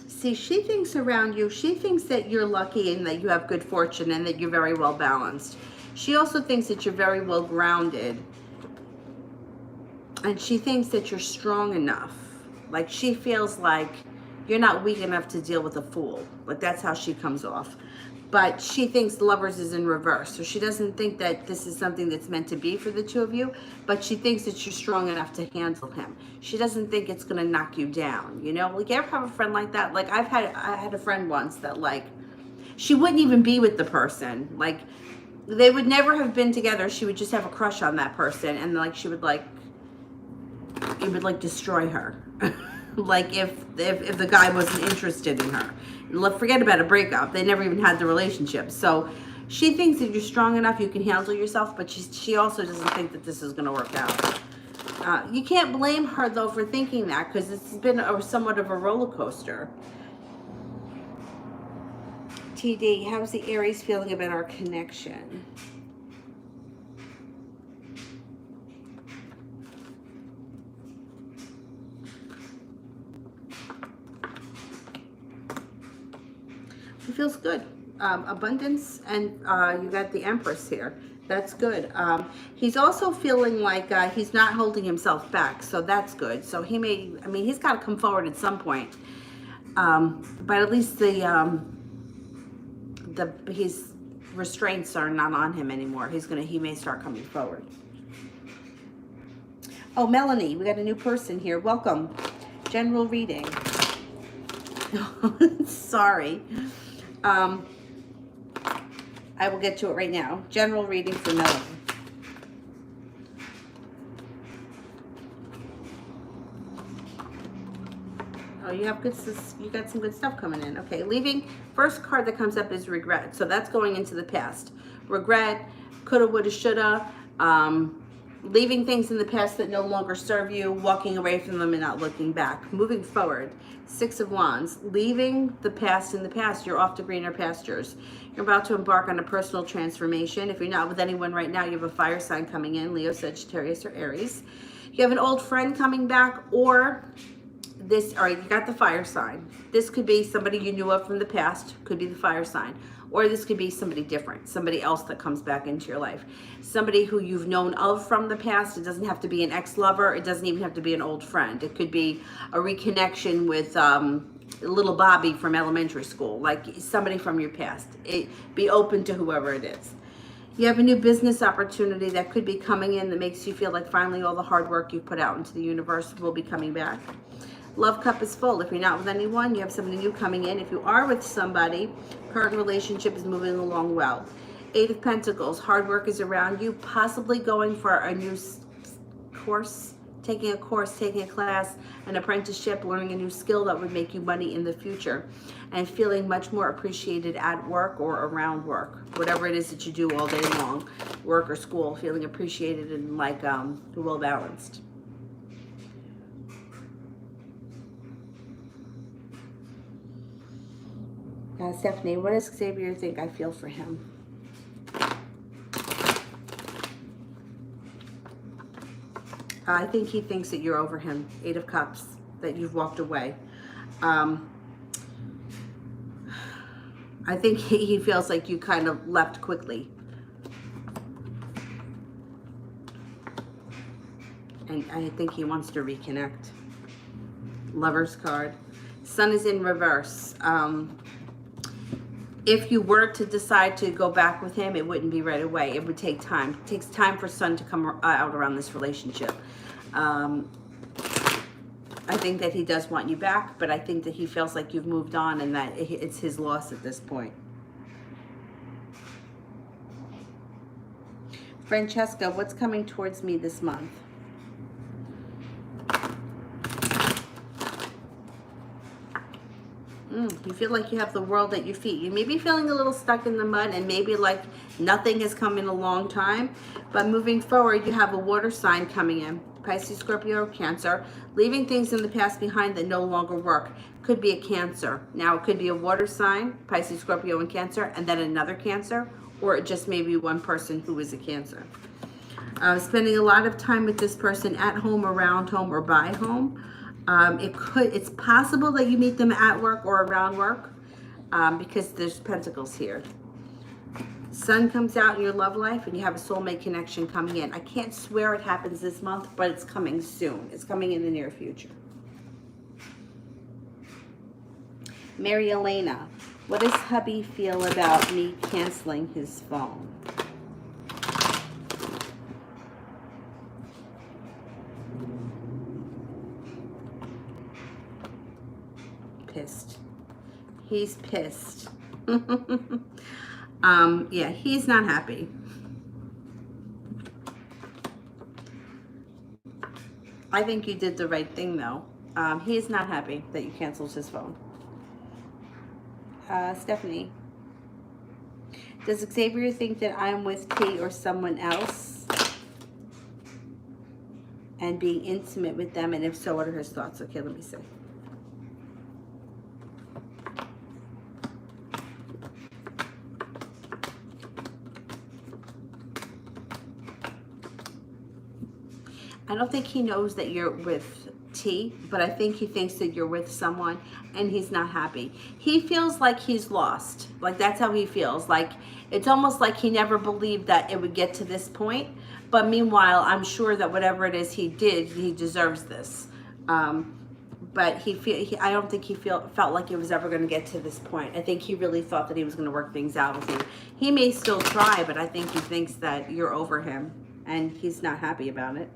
See, she thinks around you, she thinks that you're lucky and that you have good fortune and that you're very well balanced. She also thinks that you're very well grounded. And she thinks that you're strong enough. Like, she feels like you're not weak enough to deal with a fool. Like, that's how she comes off. But she thinks Lovers is in reverse. So she doesn't think that this is something that's meant to be for the two of you, but she thinks that you're strong enough to handle him. She doesn't think it's gonna knock you down, you know? Like, you ever have a friend like that? Like, I had a friend once that, like, she wouldn't even be with the person. Like they would never have been together. She would just have a crush on that person, and like she would like, it would like destroy her. Like if the guy wasn't interested in her. Forget about a breakup. They never even had the relationship. So she thinks that you're strong enough, you can handle yourself, but she also doesn't think that this is going to work out. You can't blame her though for thinking that, because it's been somewhat of a roller coaster. TD, how's the Aries feeling about our connection? It feels good. Abundance, and you got the Empress here. That's good. He's also feeling like he's not holding himself back, so that's good. So he may, I mean, he's got to come forward at some point. But at least his restraints are not on him anymore. He may start coming forward. Oh, Melanie, we got a new person here. Welcome. General reading. Sorry. I will get to it right now. General reading for Melanie. Oh, you got some good stuff coming in. Okay, leaving. First card that comes up is regret. So that's going into the past. Regret, coulda, woulda, shoulda. Leaving things in the past that no longer serve you, walking away from them and not looking back. Moving forward. Six of Wands. Leaving the past in the past. You're off to greener pastures. You're about to embark on a personal transformation. If you're not with anyone right now, you have a fire sign coming in. Leo, Sagittarius, or Aries. You have an old friend coming back, or this, all right, you got the fire sign. This could be somebody you knew of from the past, could be the fire sign. Or this could be somebody different, somebody else that comes back into your life. Somebody who you've known of from the past. It doesn't have to be an ex-lover. It doesn't even have to be an old friend. It could be a reconnection with little Bobby from elementary school, like somebody from your past. Be open to whoever it is. You have a new business opportunity that could be coming in that makes you feel like finally all the hard work you've put out into the universe will be coming back. Love cup is full. If you're not with anyone, you have somebody new coming in. If you are with somebody, current relationship is moving along well. Eight of Pentacles. Hard work is around you. Possibly going for a new course, taking a class, an apprenticeship, learning a new skill that would make you money in the future. And feeling much more appreciated at work or around work. Whatever it is that you do all day long, work or school, feeling appreciated and like well balanced. Stephanie, what does Xavier think I feel for him? I think he thinks that you're over him. Eight of Cups, that you've walked away. I think he feels like you kind of left quickly. And I think he wants to reconnect. Lover's card. Sun is in reverse. If you were to decide to go back with him, it wouldn't be right away. It would take time. It takes time for Sun to come out around this relationship. I think that he does want you back, but I think that he feels like you've moved on and that it's his loss at this point. Francesca, what's coming towards me this month? You feel like you have the world at your feet. You may be feeling a little stuck in the mud and maybe like nothing has come in a long time. But moving forward, you have a water sign coming in. Pisces, Scorpio, Cancer. Leaving things in the past behind that no longer work. Could be a Cancer. Now, it could be a water sign, Pisces, Scorpio, and Cancer, and then another Cancer. Or it just may be one person who is a Cancer. Spending a lot of time with this person at home, around home, or by home. It's possible that you meet them at work or around work because there's Pentacles here. Sun comes out in your love life and you have a soulmate connection coming in. I can't swear it happens this month, but it's coming soon. It's coming in the near future. Mary Elena, what does hubby feel about me canceling his phone? Pissed. He's pissed. Yeah, he's not happy. I think you did the right thing, though. He is not happy that you canceled his phone. Stephanie, does Xavier think that I'm with T or someone else and being intimate with them? And if so, what are his thoughts? Okay, let me see. I don't think he knows that you're with T, but I think he thinks that you're with someone and he's not happy. He feels like he's lost. Like, that's how he feels. Like, it's almost like he never believed that it would get to this point. But meanwhile, I'm sure that whatever it is he did, he deserves this. But I don't think he felt like it was ever going to get to this point. I think he really thought that he was going to work things out with you. He may still try, but I think he thinks that you're over him and he's not happy about it.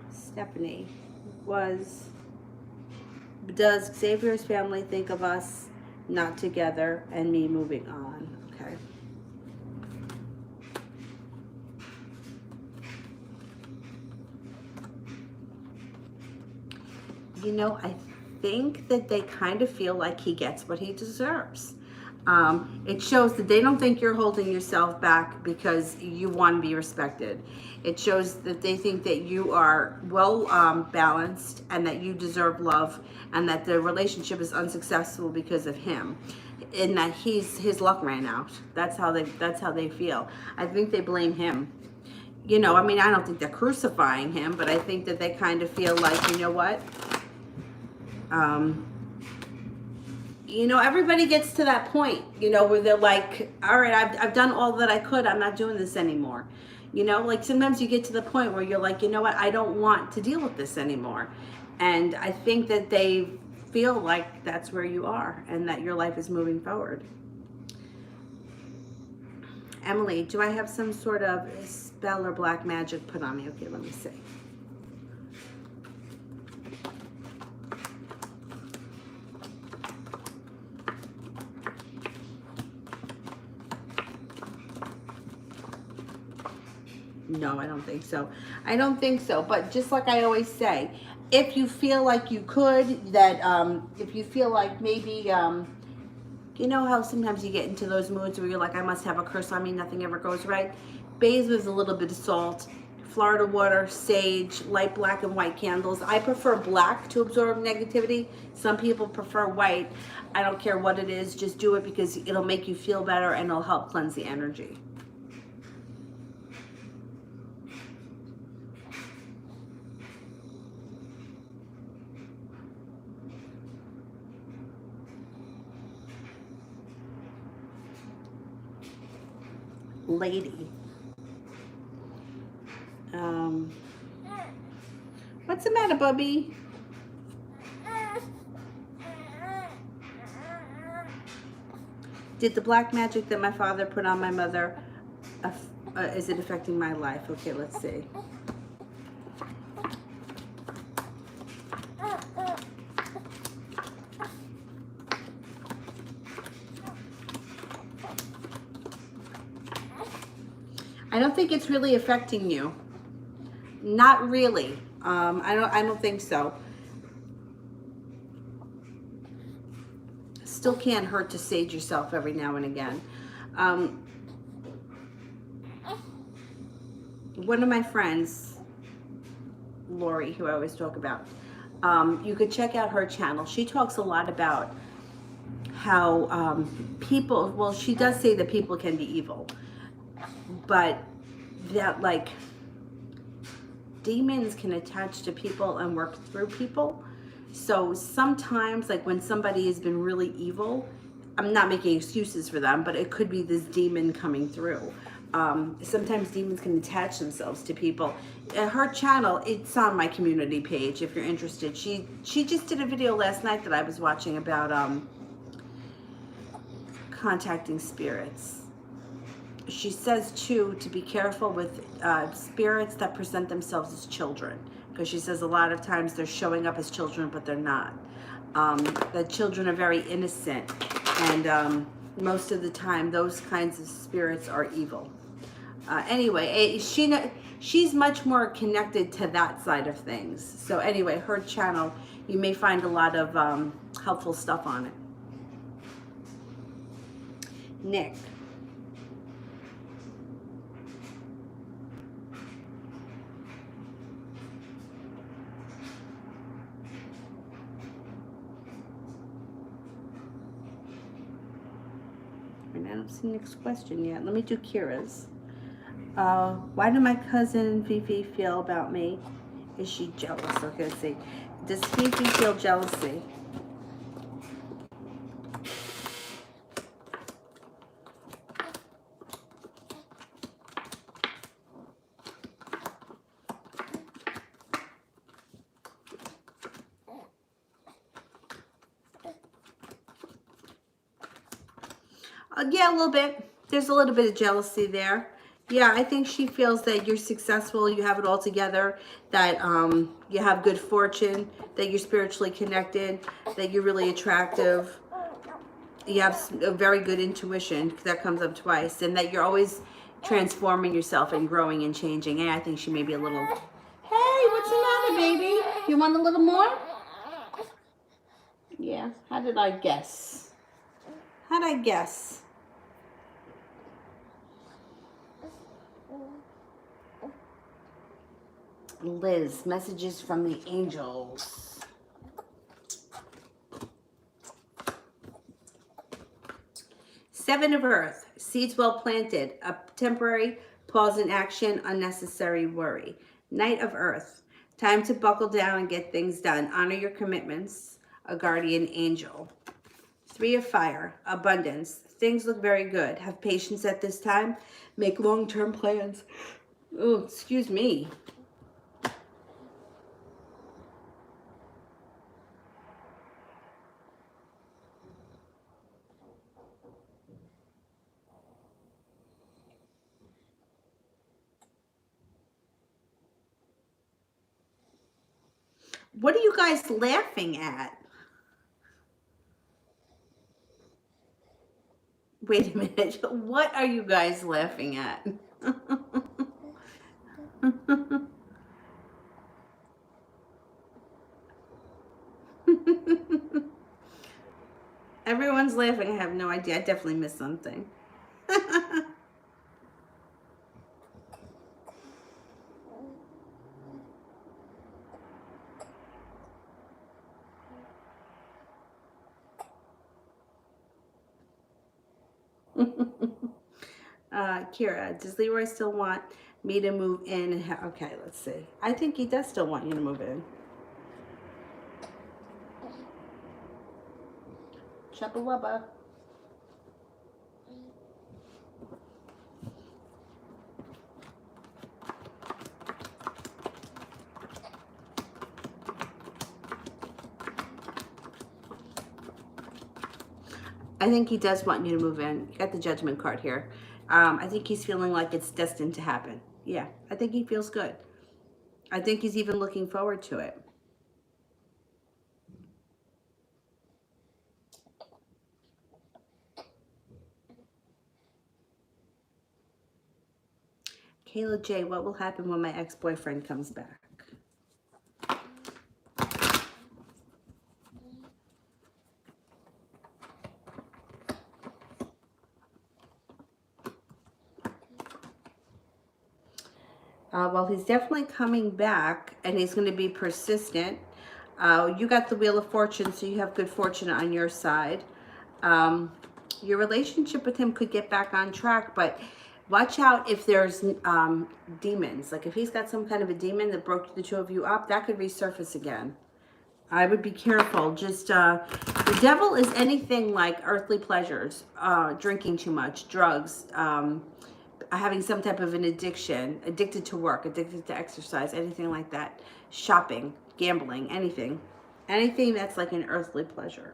Stephanie, does Xavier's family think of us not together and me moving on? Okay. You know, I think that they kind of feel like he gets what he deserves. It shows that they don't think you're holding yourself back because you want to be respected. It shows that they think that you are well balanced and that you deserve love, and that the relationship is unsuccessful because of him, and that his luck ran out. That's how they feel. I think they blame him. You know, I mean, I don't think they're crucifying him, but I think that they kind of feel like, you know what? You know, everybody gets to that point, you know, where they're like, all right, I've done all that I could. I'm not doing this anymore. You know, like sometimes you get to the point where you're like, you know what, I don't want to deal with this anymore. And I think that they feel like that's where you are and that your life is moving forward. Emily, do I have some sort of spell or black magic put on me? Okay, let me see. No, I don't think so. I don't think so. But just like I always say, if you feel like you could, that if you feel like maybe, you know how sometimes you get into those moods where you're like, I must have a curse on me, nothing ever goes right. Bathe with a little bit of salt, Florida water, sage, light black and white candles. I prefer black to absorb negativity. Some people prefer white. I don't care what it is. Just do it because it'll make you feel better and it'll help cleanse the energy. Lady. What's the matter, Bubby? Did the black magic that my father put on my mother, is it affecting my life? Okay, let's see. I don't think it's really affecting you. Not really. I don't think so. Still can't hurt to sage yourself every now and again. One of my friends, Lori, who I always talk about, you could check out her channel. She talks a lot about how people, well, she does say that people can be evil, but that like demons can attach to people and work through people. So sometimes, like when somebody has been really evil, I'm not making excuses for them, but it could be this demon coming through. Sometimes demons can attach themselves to people. Her channel, it's on my community page if you're interested. She just did a video last night that I was watching about contacting spirits. She says too to be careful with spirits that present themselves as children, because she says a lot of times they're showing up as children but they're not. The children are very innocent, and most of the time those kinds of spirits are evil. Anyway, she's much more connected to that side of things. So anyway, her channel, you may find a lot of helpful stuff on it. Nick. And I don't see Nick's question yet. Let me do Kira's. Why do my cousin Fifi feel about me? Is she jealous? Okay, let's see. Does Fifi feel jealousy? Yeah, a little bit. There's a little bit of jealousy there. Yeah, I think she feels that you're successful, you have it all together, that you have good fortune, that you're spiritually connected, that you're really attractive. You have a very good intuition, that comes up twice, and that you're always transforming yourself and growing and changing. And I think she may be a little, hey, what's the matter, baby? You want a little more? Yeah, how did I guess? How'd I guess? Liz, messages from the angels. Seven of Earth, seeds well planted, a temporary pause in action, unnecessary worry. Knight of Earth, time to buckle down and get things done. Honor your commitments, a guardian angel. Three of Fire, abundance. Things look very good. Have patience at this time. Make long-term plans. Oh, excuse me. What are you guys laughing at? Wait a minute. What are you guys laughing at? Everyone's laughing. I have no idea. I definitely missed something. Kira, does Leroy still want me to move in? Okay, let's see. I think he does still want you to move in. Chubba wubba. I think he does want you to move in. You got the Judgment card here. I think he's feeling like it's destined to happen. Yeah, I think he feels good. I think he's even looking forward to it. Kayla J, what will happen when my ex-boyfriend comes back? Well, he's definitely coming back, and he's going to be persistent. You got the Wheel of Fortune, so you have good fortune on your side. Your relationship with him could get back on track, but watch out if there's demons. Like if he's got some kind of a demon that broke the two of you up, that could resurface again. I would be careful. Just the devil is anything like earthly pleasures, drinking too much, drugs, having some type of an addiction, addicted to work, addicted to exercise, anything like that, shopping, gambling, anything that's like an earthly pleasure.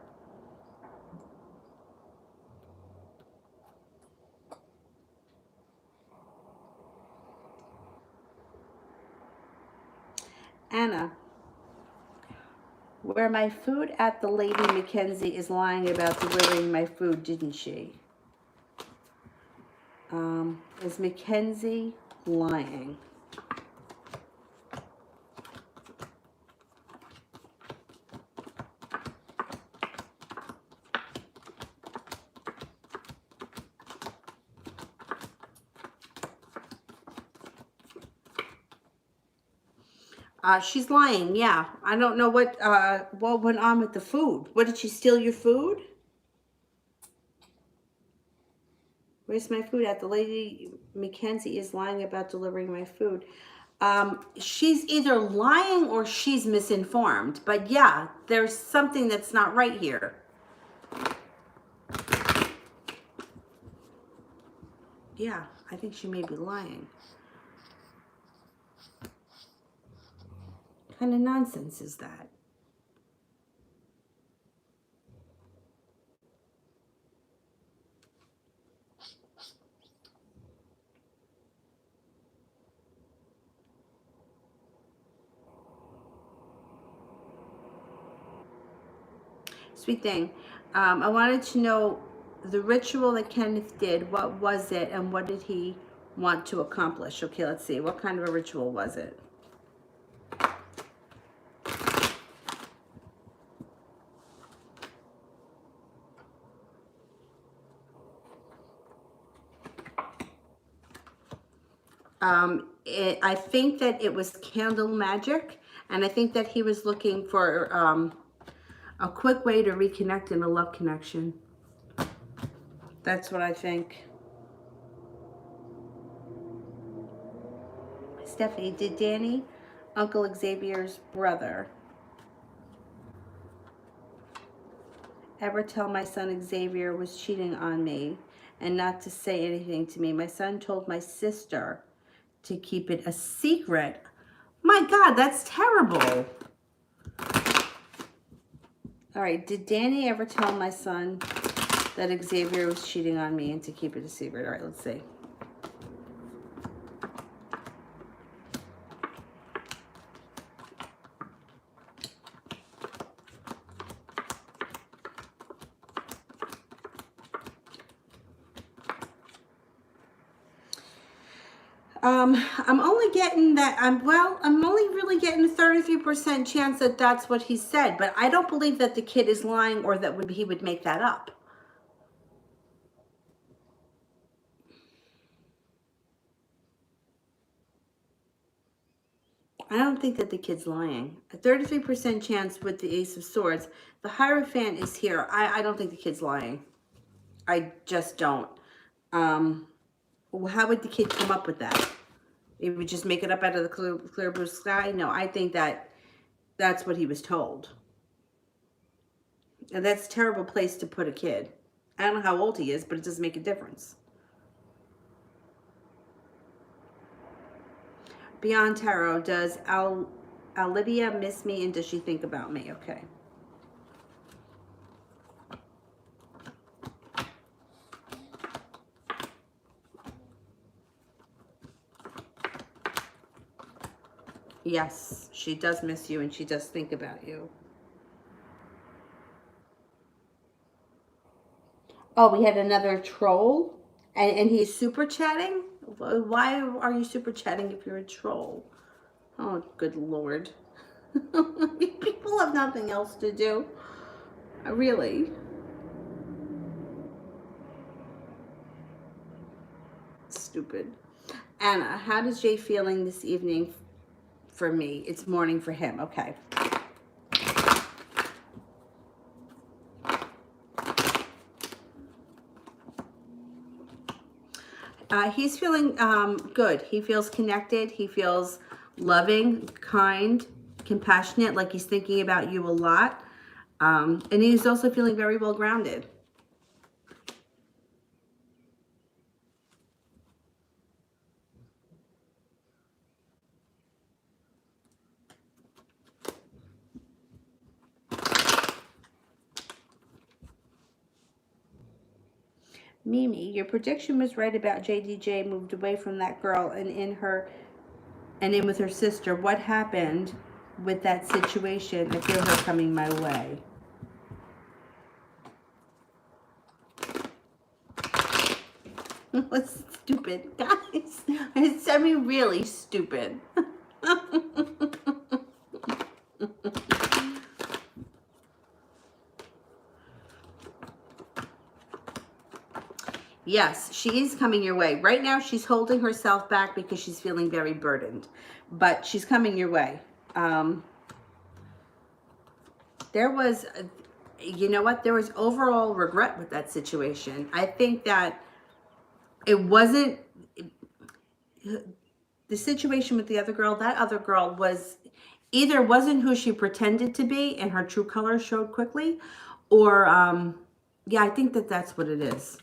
Anna, where my food at the Lady Mackenzie is lying about delivering my food, didn't she? Is Mackenzie lying? She's lying, yeah. I don't know what went on with the food. What, did she steal your food? Where's my food at? The lady Mackenzie is lying about delivering my food. She's either lying or she's misinformed. But yeah, there's something that's not right here. Yeah, I think she may be lying. What kind of nonsense is that? Sweet thing. I wanted to know the ritual that Kenneth did. What was it and what did he want to accomplish? Okay, let's see. What kind of a ritual was it? I think that it was candle magic, and I think that he was looking for a quick way to reconnect in a love connection. That's what I think. Stephanie, did Danny, Uncle Xavier's brother, ever tell my son Xavier was cheating on me and not to say anything to me? My son told my sister to keep it a secret. My God, that's terrible. All right, did Danny ever tell my son that Xavier was cheating on me and to keep it a secret? All right, let's see. I'm only getting that, I'm only really getting a 33% chance that that's what he said, but I don't believe that the kid is lying or that he would make that up. I don't think that the kid's lying. A 33% chance with the Ace of Swords. The Hierophant is here. I don't think the kid's lying. I just don't. How would the kid come up with that? He would just make it up out of the clear blue sky? No, I think that that's what he was told. And that's a terrible place to put a kid. I don't know how old he is, but it doesn't make a difference. Beyond Tarot, does Olivia miss me and does she think about me? Okay. Yes, she does miss you and she does think about you. Oh, we had another troll? And he's super chatting? Why are you super chatting if you're a troll? Oh, good Lord. People have nothing else to do. Really? Stupid. Anna, how is Jay feeling this evening for me? It's morning for him. Okay. He's feeling good. He feels connected. He feels loving, kind, compassionate, like he's thinking about you a lot. And he's also feeling very well grounded. Mimi, your prediction was right about JDJ moved away from that girl and in with her sister. What happened with that situation? I feel her coming my way. What's stupid, guys? I mean, really stupid. Yes, she is coming your way. Right now, she's holding herself back because she's feeling very burdened. But she's coming your way. There was, you know what? There was overall regret with that situation. I think that it wasn't, the situation with the other girl, that other girl was either wasn't who she pretended to be and her true colors showed quickly, or, yeah, I think that that's what it is.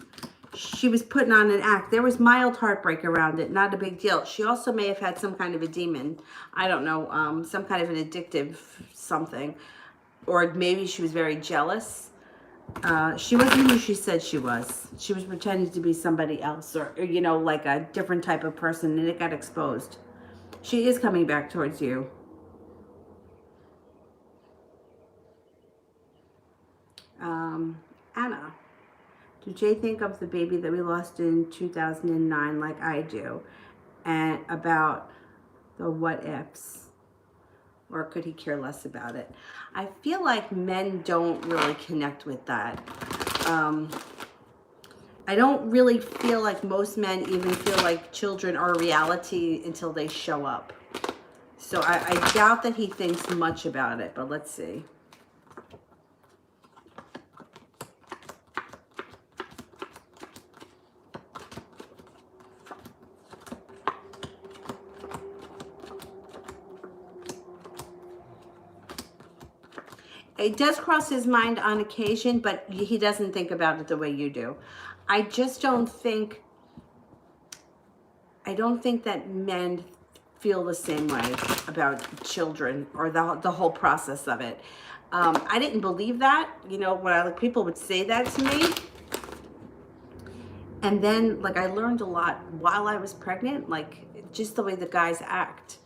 She was putting on an act. There was mild heartbreak around it, not a big deal. She also may have had some kind of a demon. I don't know, some kind of an addictive something. Or maybe she was very jealous. She wasn't who she said she was. She was pretending to be somebody else, or, you know, like a different type of person, and it got exposed. She is coming back towards you. Anna. Do Jay think of the baby that we lost in 2009 like I do? And about the what ifs? Or could he care less about it? I feel like men don't really connect with that. I don't really feel like most men even feel like children are a reality until they show up. So I doubt that he thinks much about it, but let's see. It does cross his mind on occasion, but he doesn't think about it the way you do. I just don't think, I don't think that men feel the same way about children or the whole process of it. I didn't believe that, you know, when other people would say that to me. And then, like, I learned a lot while I was pregnant, like, just the way the guys act.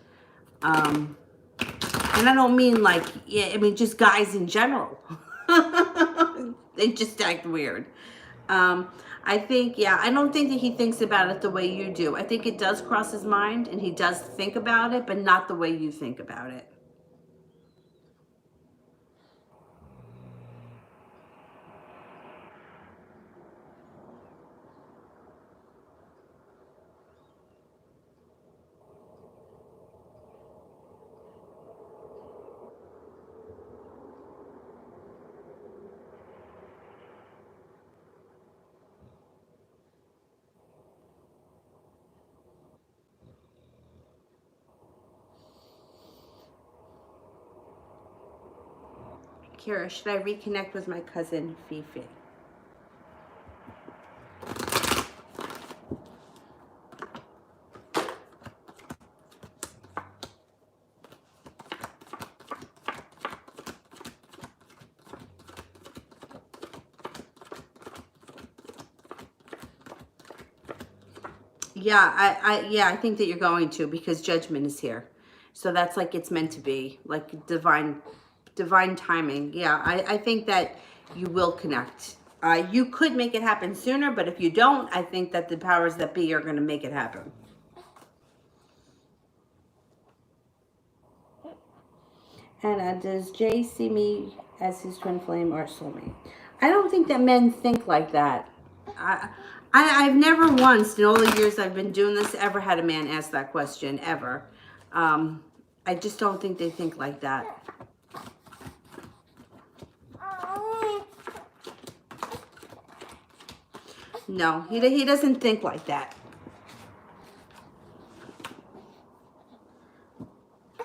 And I don't mean like, yeah, I mean just guys in general. They just act weird. I think, yeah, I don't think that he thinks about it the way you do. I think it does cross his mind and he does think about it, but not the way you think about it. Kira, should I reconnect with my cousin Fifi? Yeah, yeah, I think that you're going to, because judgment is here. So that's like it's meant to be, like divine timing. Yeah, I think that you will connect. You could make it happen sooner, but if you don't, I think that the powers that be are going to make it happen. Anna, does Jay see me as his twin flame or soulmate? I don't think that men think like that. I've never once in all the years I've been doing this ever had a man ask that question, ever. I just don't think they think like that. No, he doesn't think like that.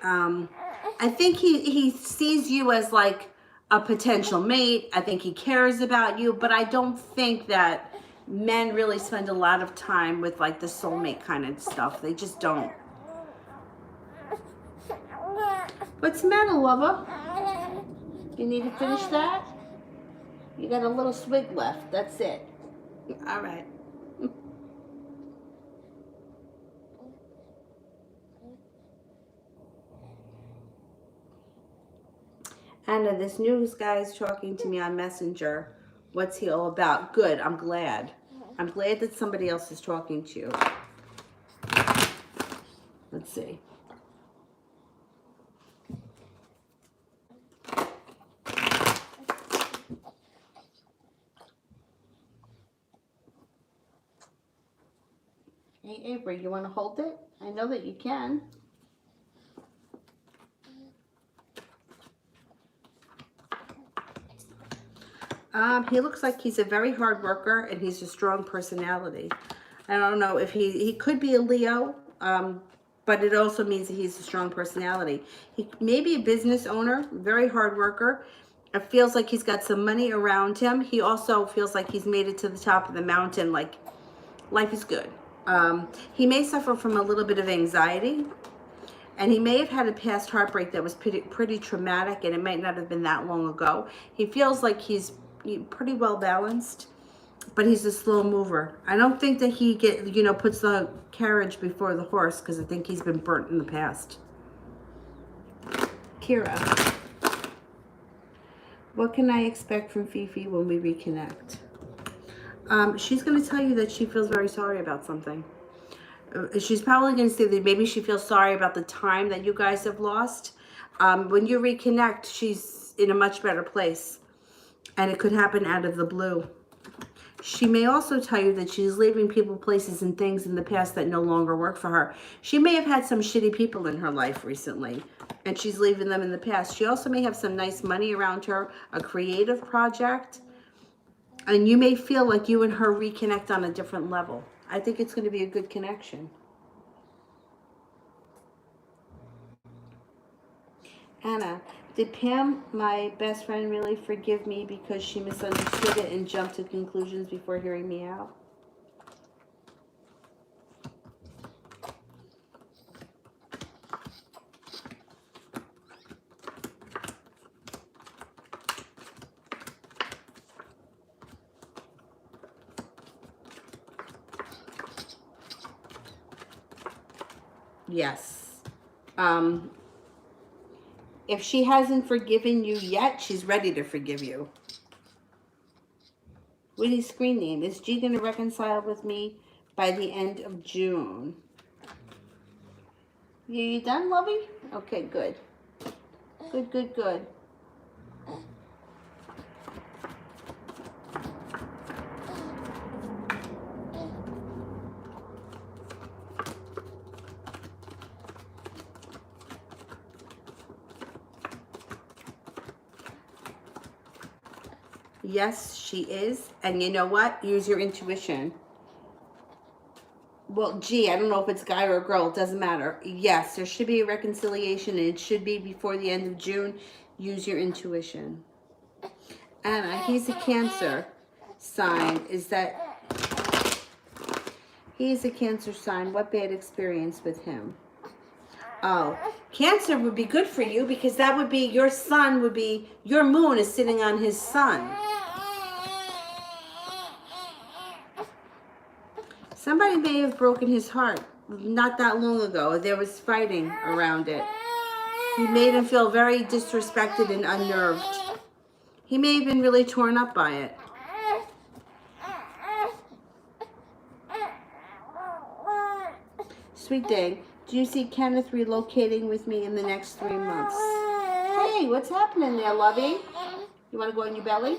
I think he sees you as like a potential mate. I think he cares about you, but I don't think that men really spend a lot of time with like the soulmate kind of stuff. They just don't. What's the matter, lover? You need to finish that? You got a little swig left. That's it. All right. Anna, this news guy is talking to me on Messenger. What's he all about? Good, I'm glad. I'm glad that somebody else is talking to you. Let's see. Hey, Avery, you want to hold it? I know that you can. He looks like he's a very hard worker and he's a strong personality. I don't know if he could be a Leo, but it also means that he's a strong personality. He may be a business owner, very hard worker. It feels like he's got some money around him. He also feels like he's made it to the top of the mountain, like life is good. He may suffer from a little bit of anxiety, and he may have had a past heartbreak that was pretty traumatic, and it might not have been that long ago. He feels like he's pretty well balanced, but he's a slow mover. I don't think that he puts the carriage before the horse, because I think he's been burnt in the past. Kira, what can I expect from Fifi when we reconnect? She's going to tell you that she feels very sorry about something. She's probably going to say that maybe she feels sorry about the time that you guys have lost. When you reconnect, she's in a much better place. And it could happen out of the blue. She may also tell you that she's leaving people, places, and things in the past that no longer work for her. She may have had some shitty people in her life recently, and she's leaving them in the past. She also may have some nice money around her, a creative project, and you may feel like you and her reconnect on a different level. I think it's going to be a good connection. Anna, did Pam, my best friend, really forgive me because she misunderstood it and jumped to conclusions before hearing me out? Yes. If she hasn't forgiven you yet, she's ready to forgive you. Witty's screen name. Is G going to reconcile with me by the end of June? You done, Lovey? Okay, good. Good, good, good. Yes, she is. And you know what? Use your intuition. Well, gee, I don't know if it's a guy or a girl. It doesn't matter. Yes, there should be a reconciliation, and it should be before the end of June. Use your intuition. Anna, he's a Cancer sign. He's a Cancer sign. What bad experience with him? Oh, Cancer would be good for you, because that would be your sun would be, your moon is sitting on his sun. Somebody may have broken his heart not that long ago. There was fighting around it. He made him feel very disrespected and unnerved. He may have been really torn up by it. Sweet day. Do you see Kenneth relocating with me in the next 3 months? Hey, what's happening there, Lovey? You want to go on your belly?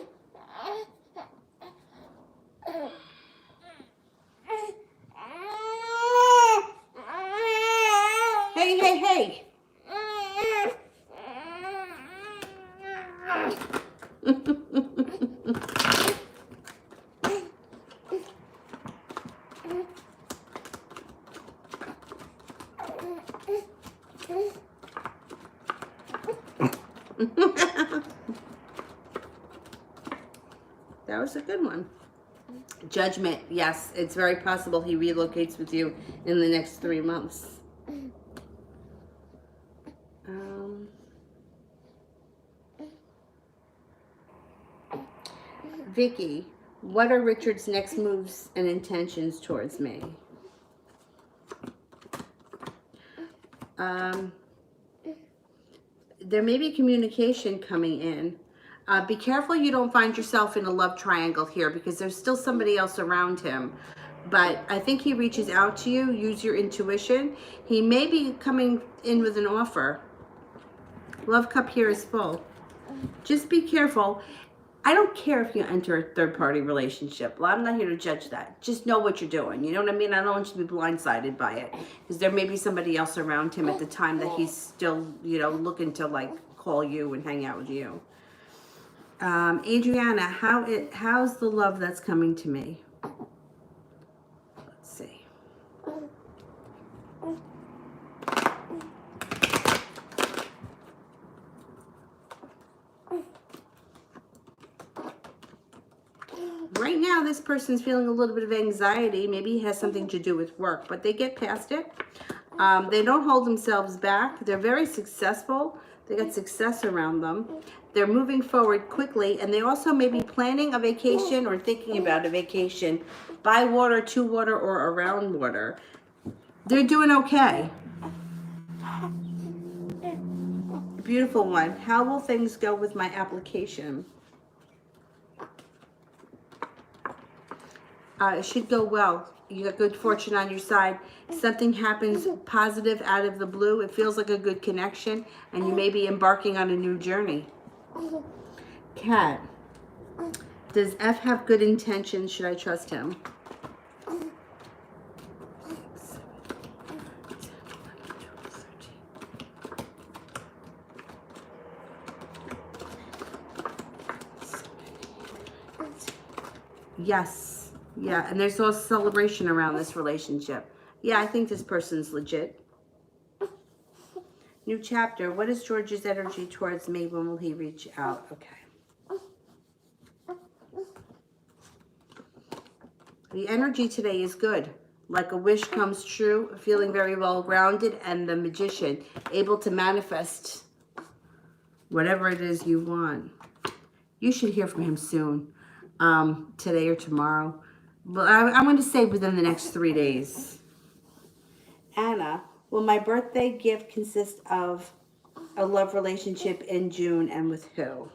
Hey, hey, hey. That was a good one. Judgment. Yes, it's very possible he relocates with you in the next 3 months. Vicky, what are Richard's next moves and intentions towards me? There may be communication coming in. Be careful you don't find yourself in a love triangle here, because there's still somebody else around him. But I think he reaches out to you. Use your intuition. He may be coming in with an offer. Love cup here is full. Just be careful. I don't care if you enter a third-party relationship. Well, I'm not here to judge that. Just know what you're doing. You know what I mean? I don't want you to be blindsided by it, because there may be somebody else around him at the time that he's still, you know, looking to like call you and hang out with you. Adriana, how's the love that's coming to me? Let's see. Right now, this person's feeling a little bit of anxiety. Maybe it has something to do with work, but they get past it. They don't hold themselves back. They're very successful. They got success around them. They're moving forward quickly, and they also may be planning a vacation or thinking about a vacation by water, to water, or around water. They're doing okay. Beautiful one. How will things go with my application? It should go well. You got good fortune on your side. Something happens positive out of the blue. It feels like a good connection, and you may be embarking on a new journey. Cat, does F have good intentions? Should I trust him? Yes. Yeah, and there's also celebration around this relationship. Yeah, I think this person's legit. New chapter. What is George's energy towards me? When will he reach out? Okay. The energy today is good. Like a wish comes true, feeling very well grounded, and the Magician, able to manifest whatever it is you want. You should hear from him soon, today or tomorrow. But I'm going to say within the next 3 days. Anna, will my birthday gift consist of a love relationship in June, and with who?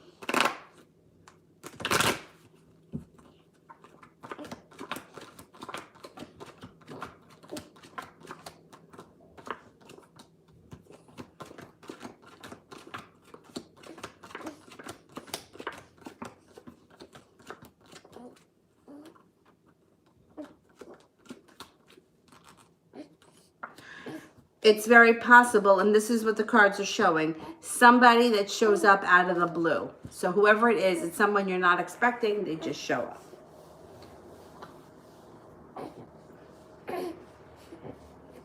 It's very possible, and this is what the cards are showing, somebody that shows up out of the blue. So whoever it is, it's someone you're not expecting, they just show up.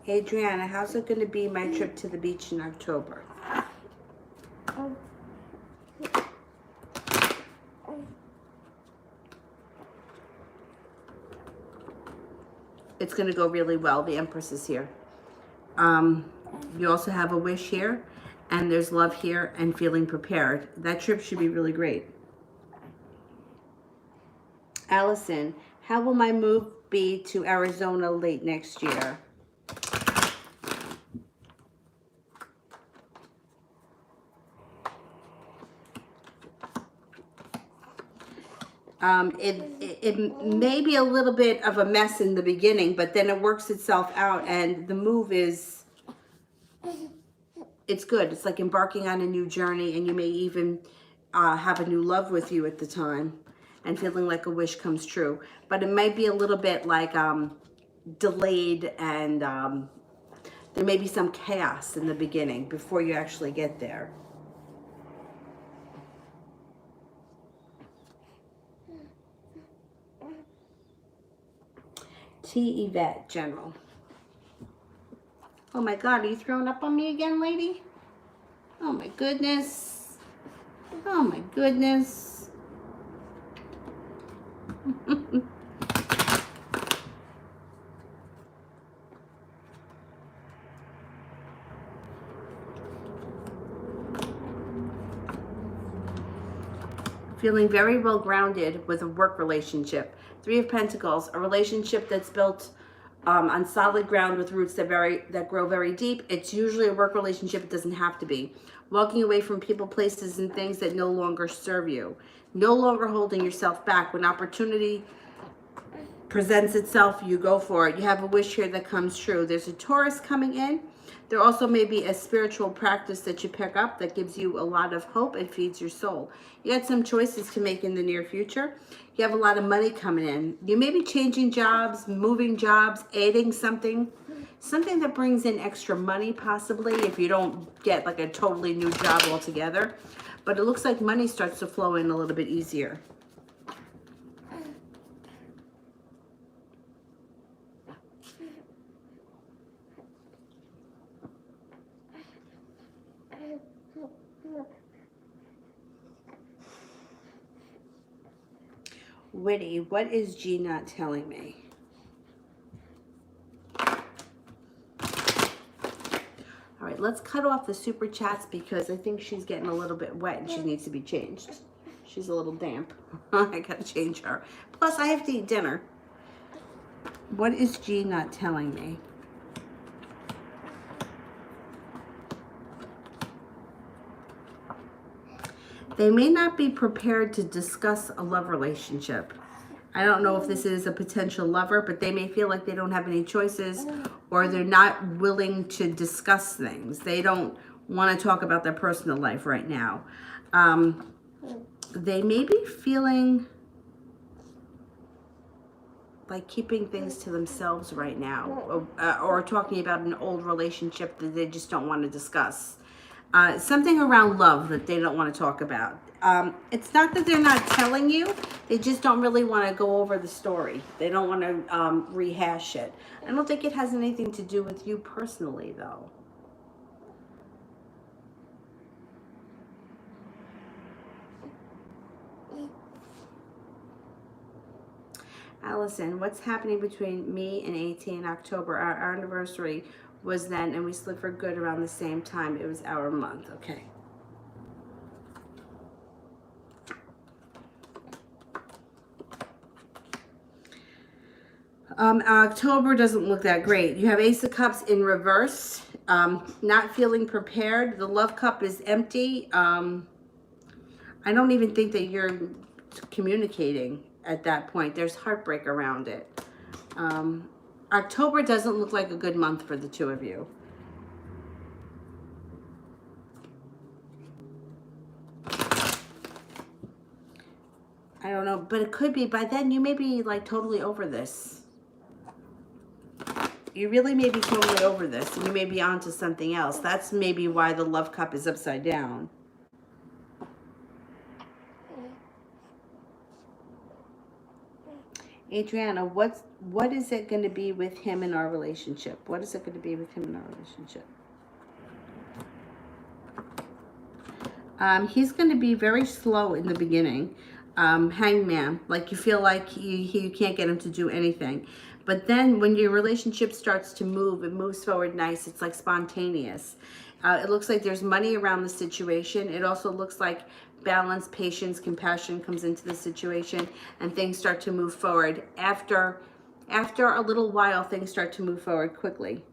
Adriana, how's it going to be my trip to the beach in October? It's going to go really well. The Empress is here. You also have a wish here, and there's love here, and feeling prepared. That trip should be really great. Allison, how will my move be to Arizona late next year? It may be a little bit of a mess in the beginning, but then it works itself out, and the move is, it's good. It's like embarking on a new journey, and you may even have a new love with you at the time, and feeling like a wish comes true. But it might be a little bit like delayed, and there may be some chaos in the beginning before you actually get there. T. Yvette, General. Oh my God, are you throwing up on me again, lady? Oh my goodness. Oh my goodness. Feeling very well grounded with a work relationship. 3 of Pentacles, a relationship that's built on solid ground with roots that grow very deep. It's usually a work relationship. It doesn't have to be. Walking away from people, places, and things that no longer serve you. No longer holding yourself back. When opportunity presents itself, you go for it. You have a wish here that comes true. There's a Taurus coming in. There also may be a spiritual practice that you pick up that gives you a lot of hope and feeds your soul. You got some choices to make in the near future. You have a lot of money coming in. You may be changing jobs, moving jobs, adding something that brings in extra money possibly if you don't get like a totally new job altogether. But it looks like money starts to flow in a little bit easier. Witty, what is G not telling me? All right, let's cut off the super chats because I think she's getting a little bit wet and she needs to be changed. She's a little damp. I gotta change her. Plus, I have to eat dinner. What is G not telling me? They may not be prepared to discuss a love relationship. I don't know if this is a potential lover, but they may feel like they don't have any choices or they're not willing to discuss things. They don't want to talk about their personal life right now. They may be feeling like keeping things to themselves right now or talking about an old relationship that they just don't want to discuss. Something around love that they don't want to talk about. It's not that they're not telling you, they just don't really want to go over the story. They don't want to rehash it. I don't think it has anything to do with you personally, though. Allison, what's happening between me and 18 October? Our anniversary was then, and we split for good around the same time. It was our month. Okay. October doesn't look that great. You have Ace of Cups in reverse. Not feeling prepared. The love cup is empty. I don't even think that you're communicating at that point. There's heartbreak around it. October doesn't look like a good month for the two of you. I don't know, but it could be by then you may be like totally over this. You really may be totally over this and you may be on to something else. That's maybe why the love cup is upside down. Adriana, what is it going to be with him in our relationship? What is it going to be with him in our relationship? He's going to be very slow in the beginning. Hangman, like you feel like you can't get him to do anything. But then when your relationship starts to move, it moves forward nice. It's like spontaneous. It looks like there's money around the situation. It also looks like balance, patience, compassion comes into the situation and things start to move forward. After a little while, things start to move forward quickly.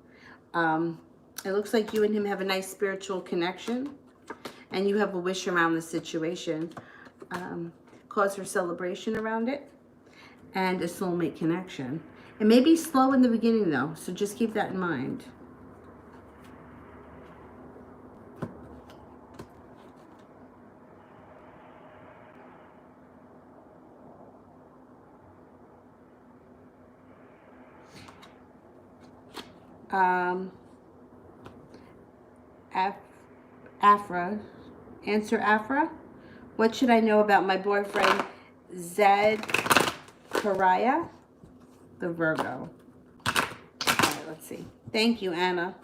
It looks like you and him have a nice spiritual connection and you have a wish around the situation. Cause for celebration around it and a soulmate connection. It may be slow in the beginning though, so just keep that in mind. Afra, answer Afra. What should I know about my boyfriend, Zed Karaya, the Virgo? All right, let's see. Thank you, Anna.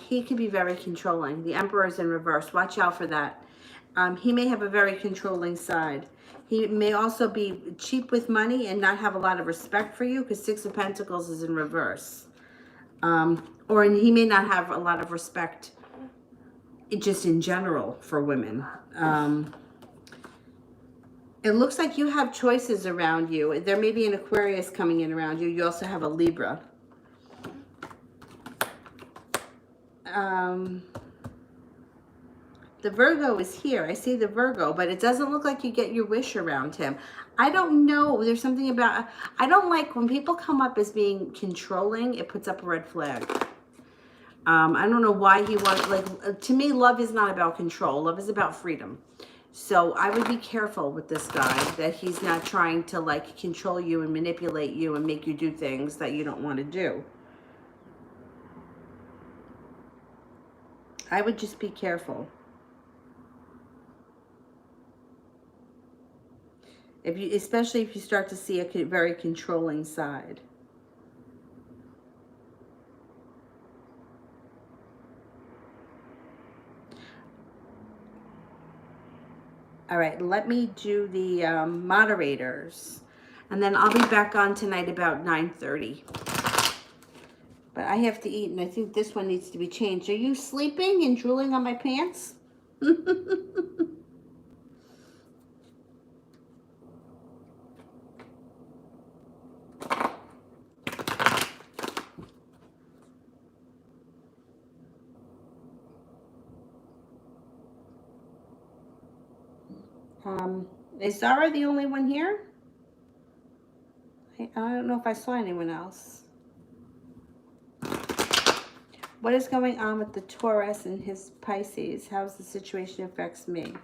He can be very controlling. The Emperor is in reverse. Watch out for that. He may have a very controlling side. He may also be cheap with money and not have a lot of respect for you because Six of Pentacles is in reverse. Or he may not have a lot of respect just in general for women. It looks like you have choices around you. There may be an Aquarius coming in around you. You also have a Libra. The Virgo is here. I see the Virgo, but it doesn't look like you get your wish around him. I don't know. There's something about, I don't like when people come up as being controlling, it puts up a red flag. I don't know why he wants, like, to me, love is not about control. Love is about freedom. So I would be careful with this guy, that he's not trying to, like, control you and manipulate you and make you do things that you don't want to do. I would just be careful. Especially if you start to see a very controlling side. All right, let me do the moderators, and then I'll be back on tonight about 9:30. But I have to eat, and I think this one needs to be changed. Are you sleeping and drooling on my pants? Is Zara the only one here? I don't know if I saw anyone else. What is going on with the Taurus and his Pisces? How's the situation affects me?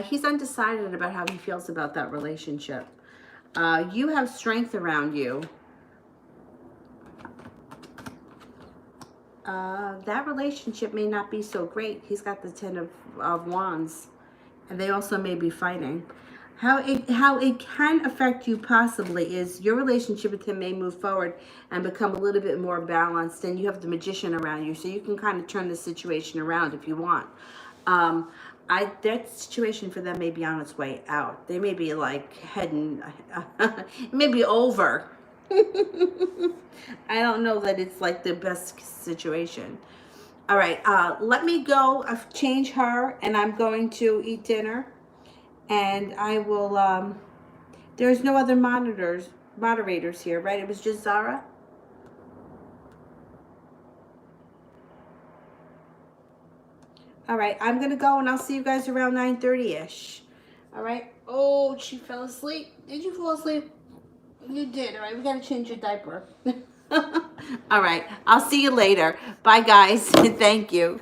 He's undecided about how he feels about that relationship. You have strength around you. That relationship may not be so great. He's got the Ten of Wands. And they also may be fighting. How it can affect you possibly is your relationship with him may move forward and become a little bit more balanced, and you have the Magician around you, so you can kind of turn the situation around if you want. That situation for them may be on its way out. They may be like heading, it may be over. I don't know that it's like the best situation. All right, let me go change her, and I'm going to eat dinner, and I will, there's no other moderators here, right? It was just Zara? All right, I'm going to go, and I'll see you guys around 9:30-ish. All right. Oh, she fell asleep. Did you fall asleep? You did. All right, we got to change your diaper. All right, I'll see you later. Bye, guys. Thank you.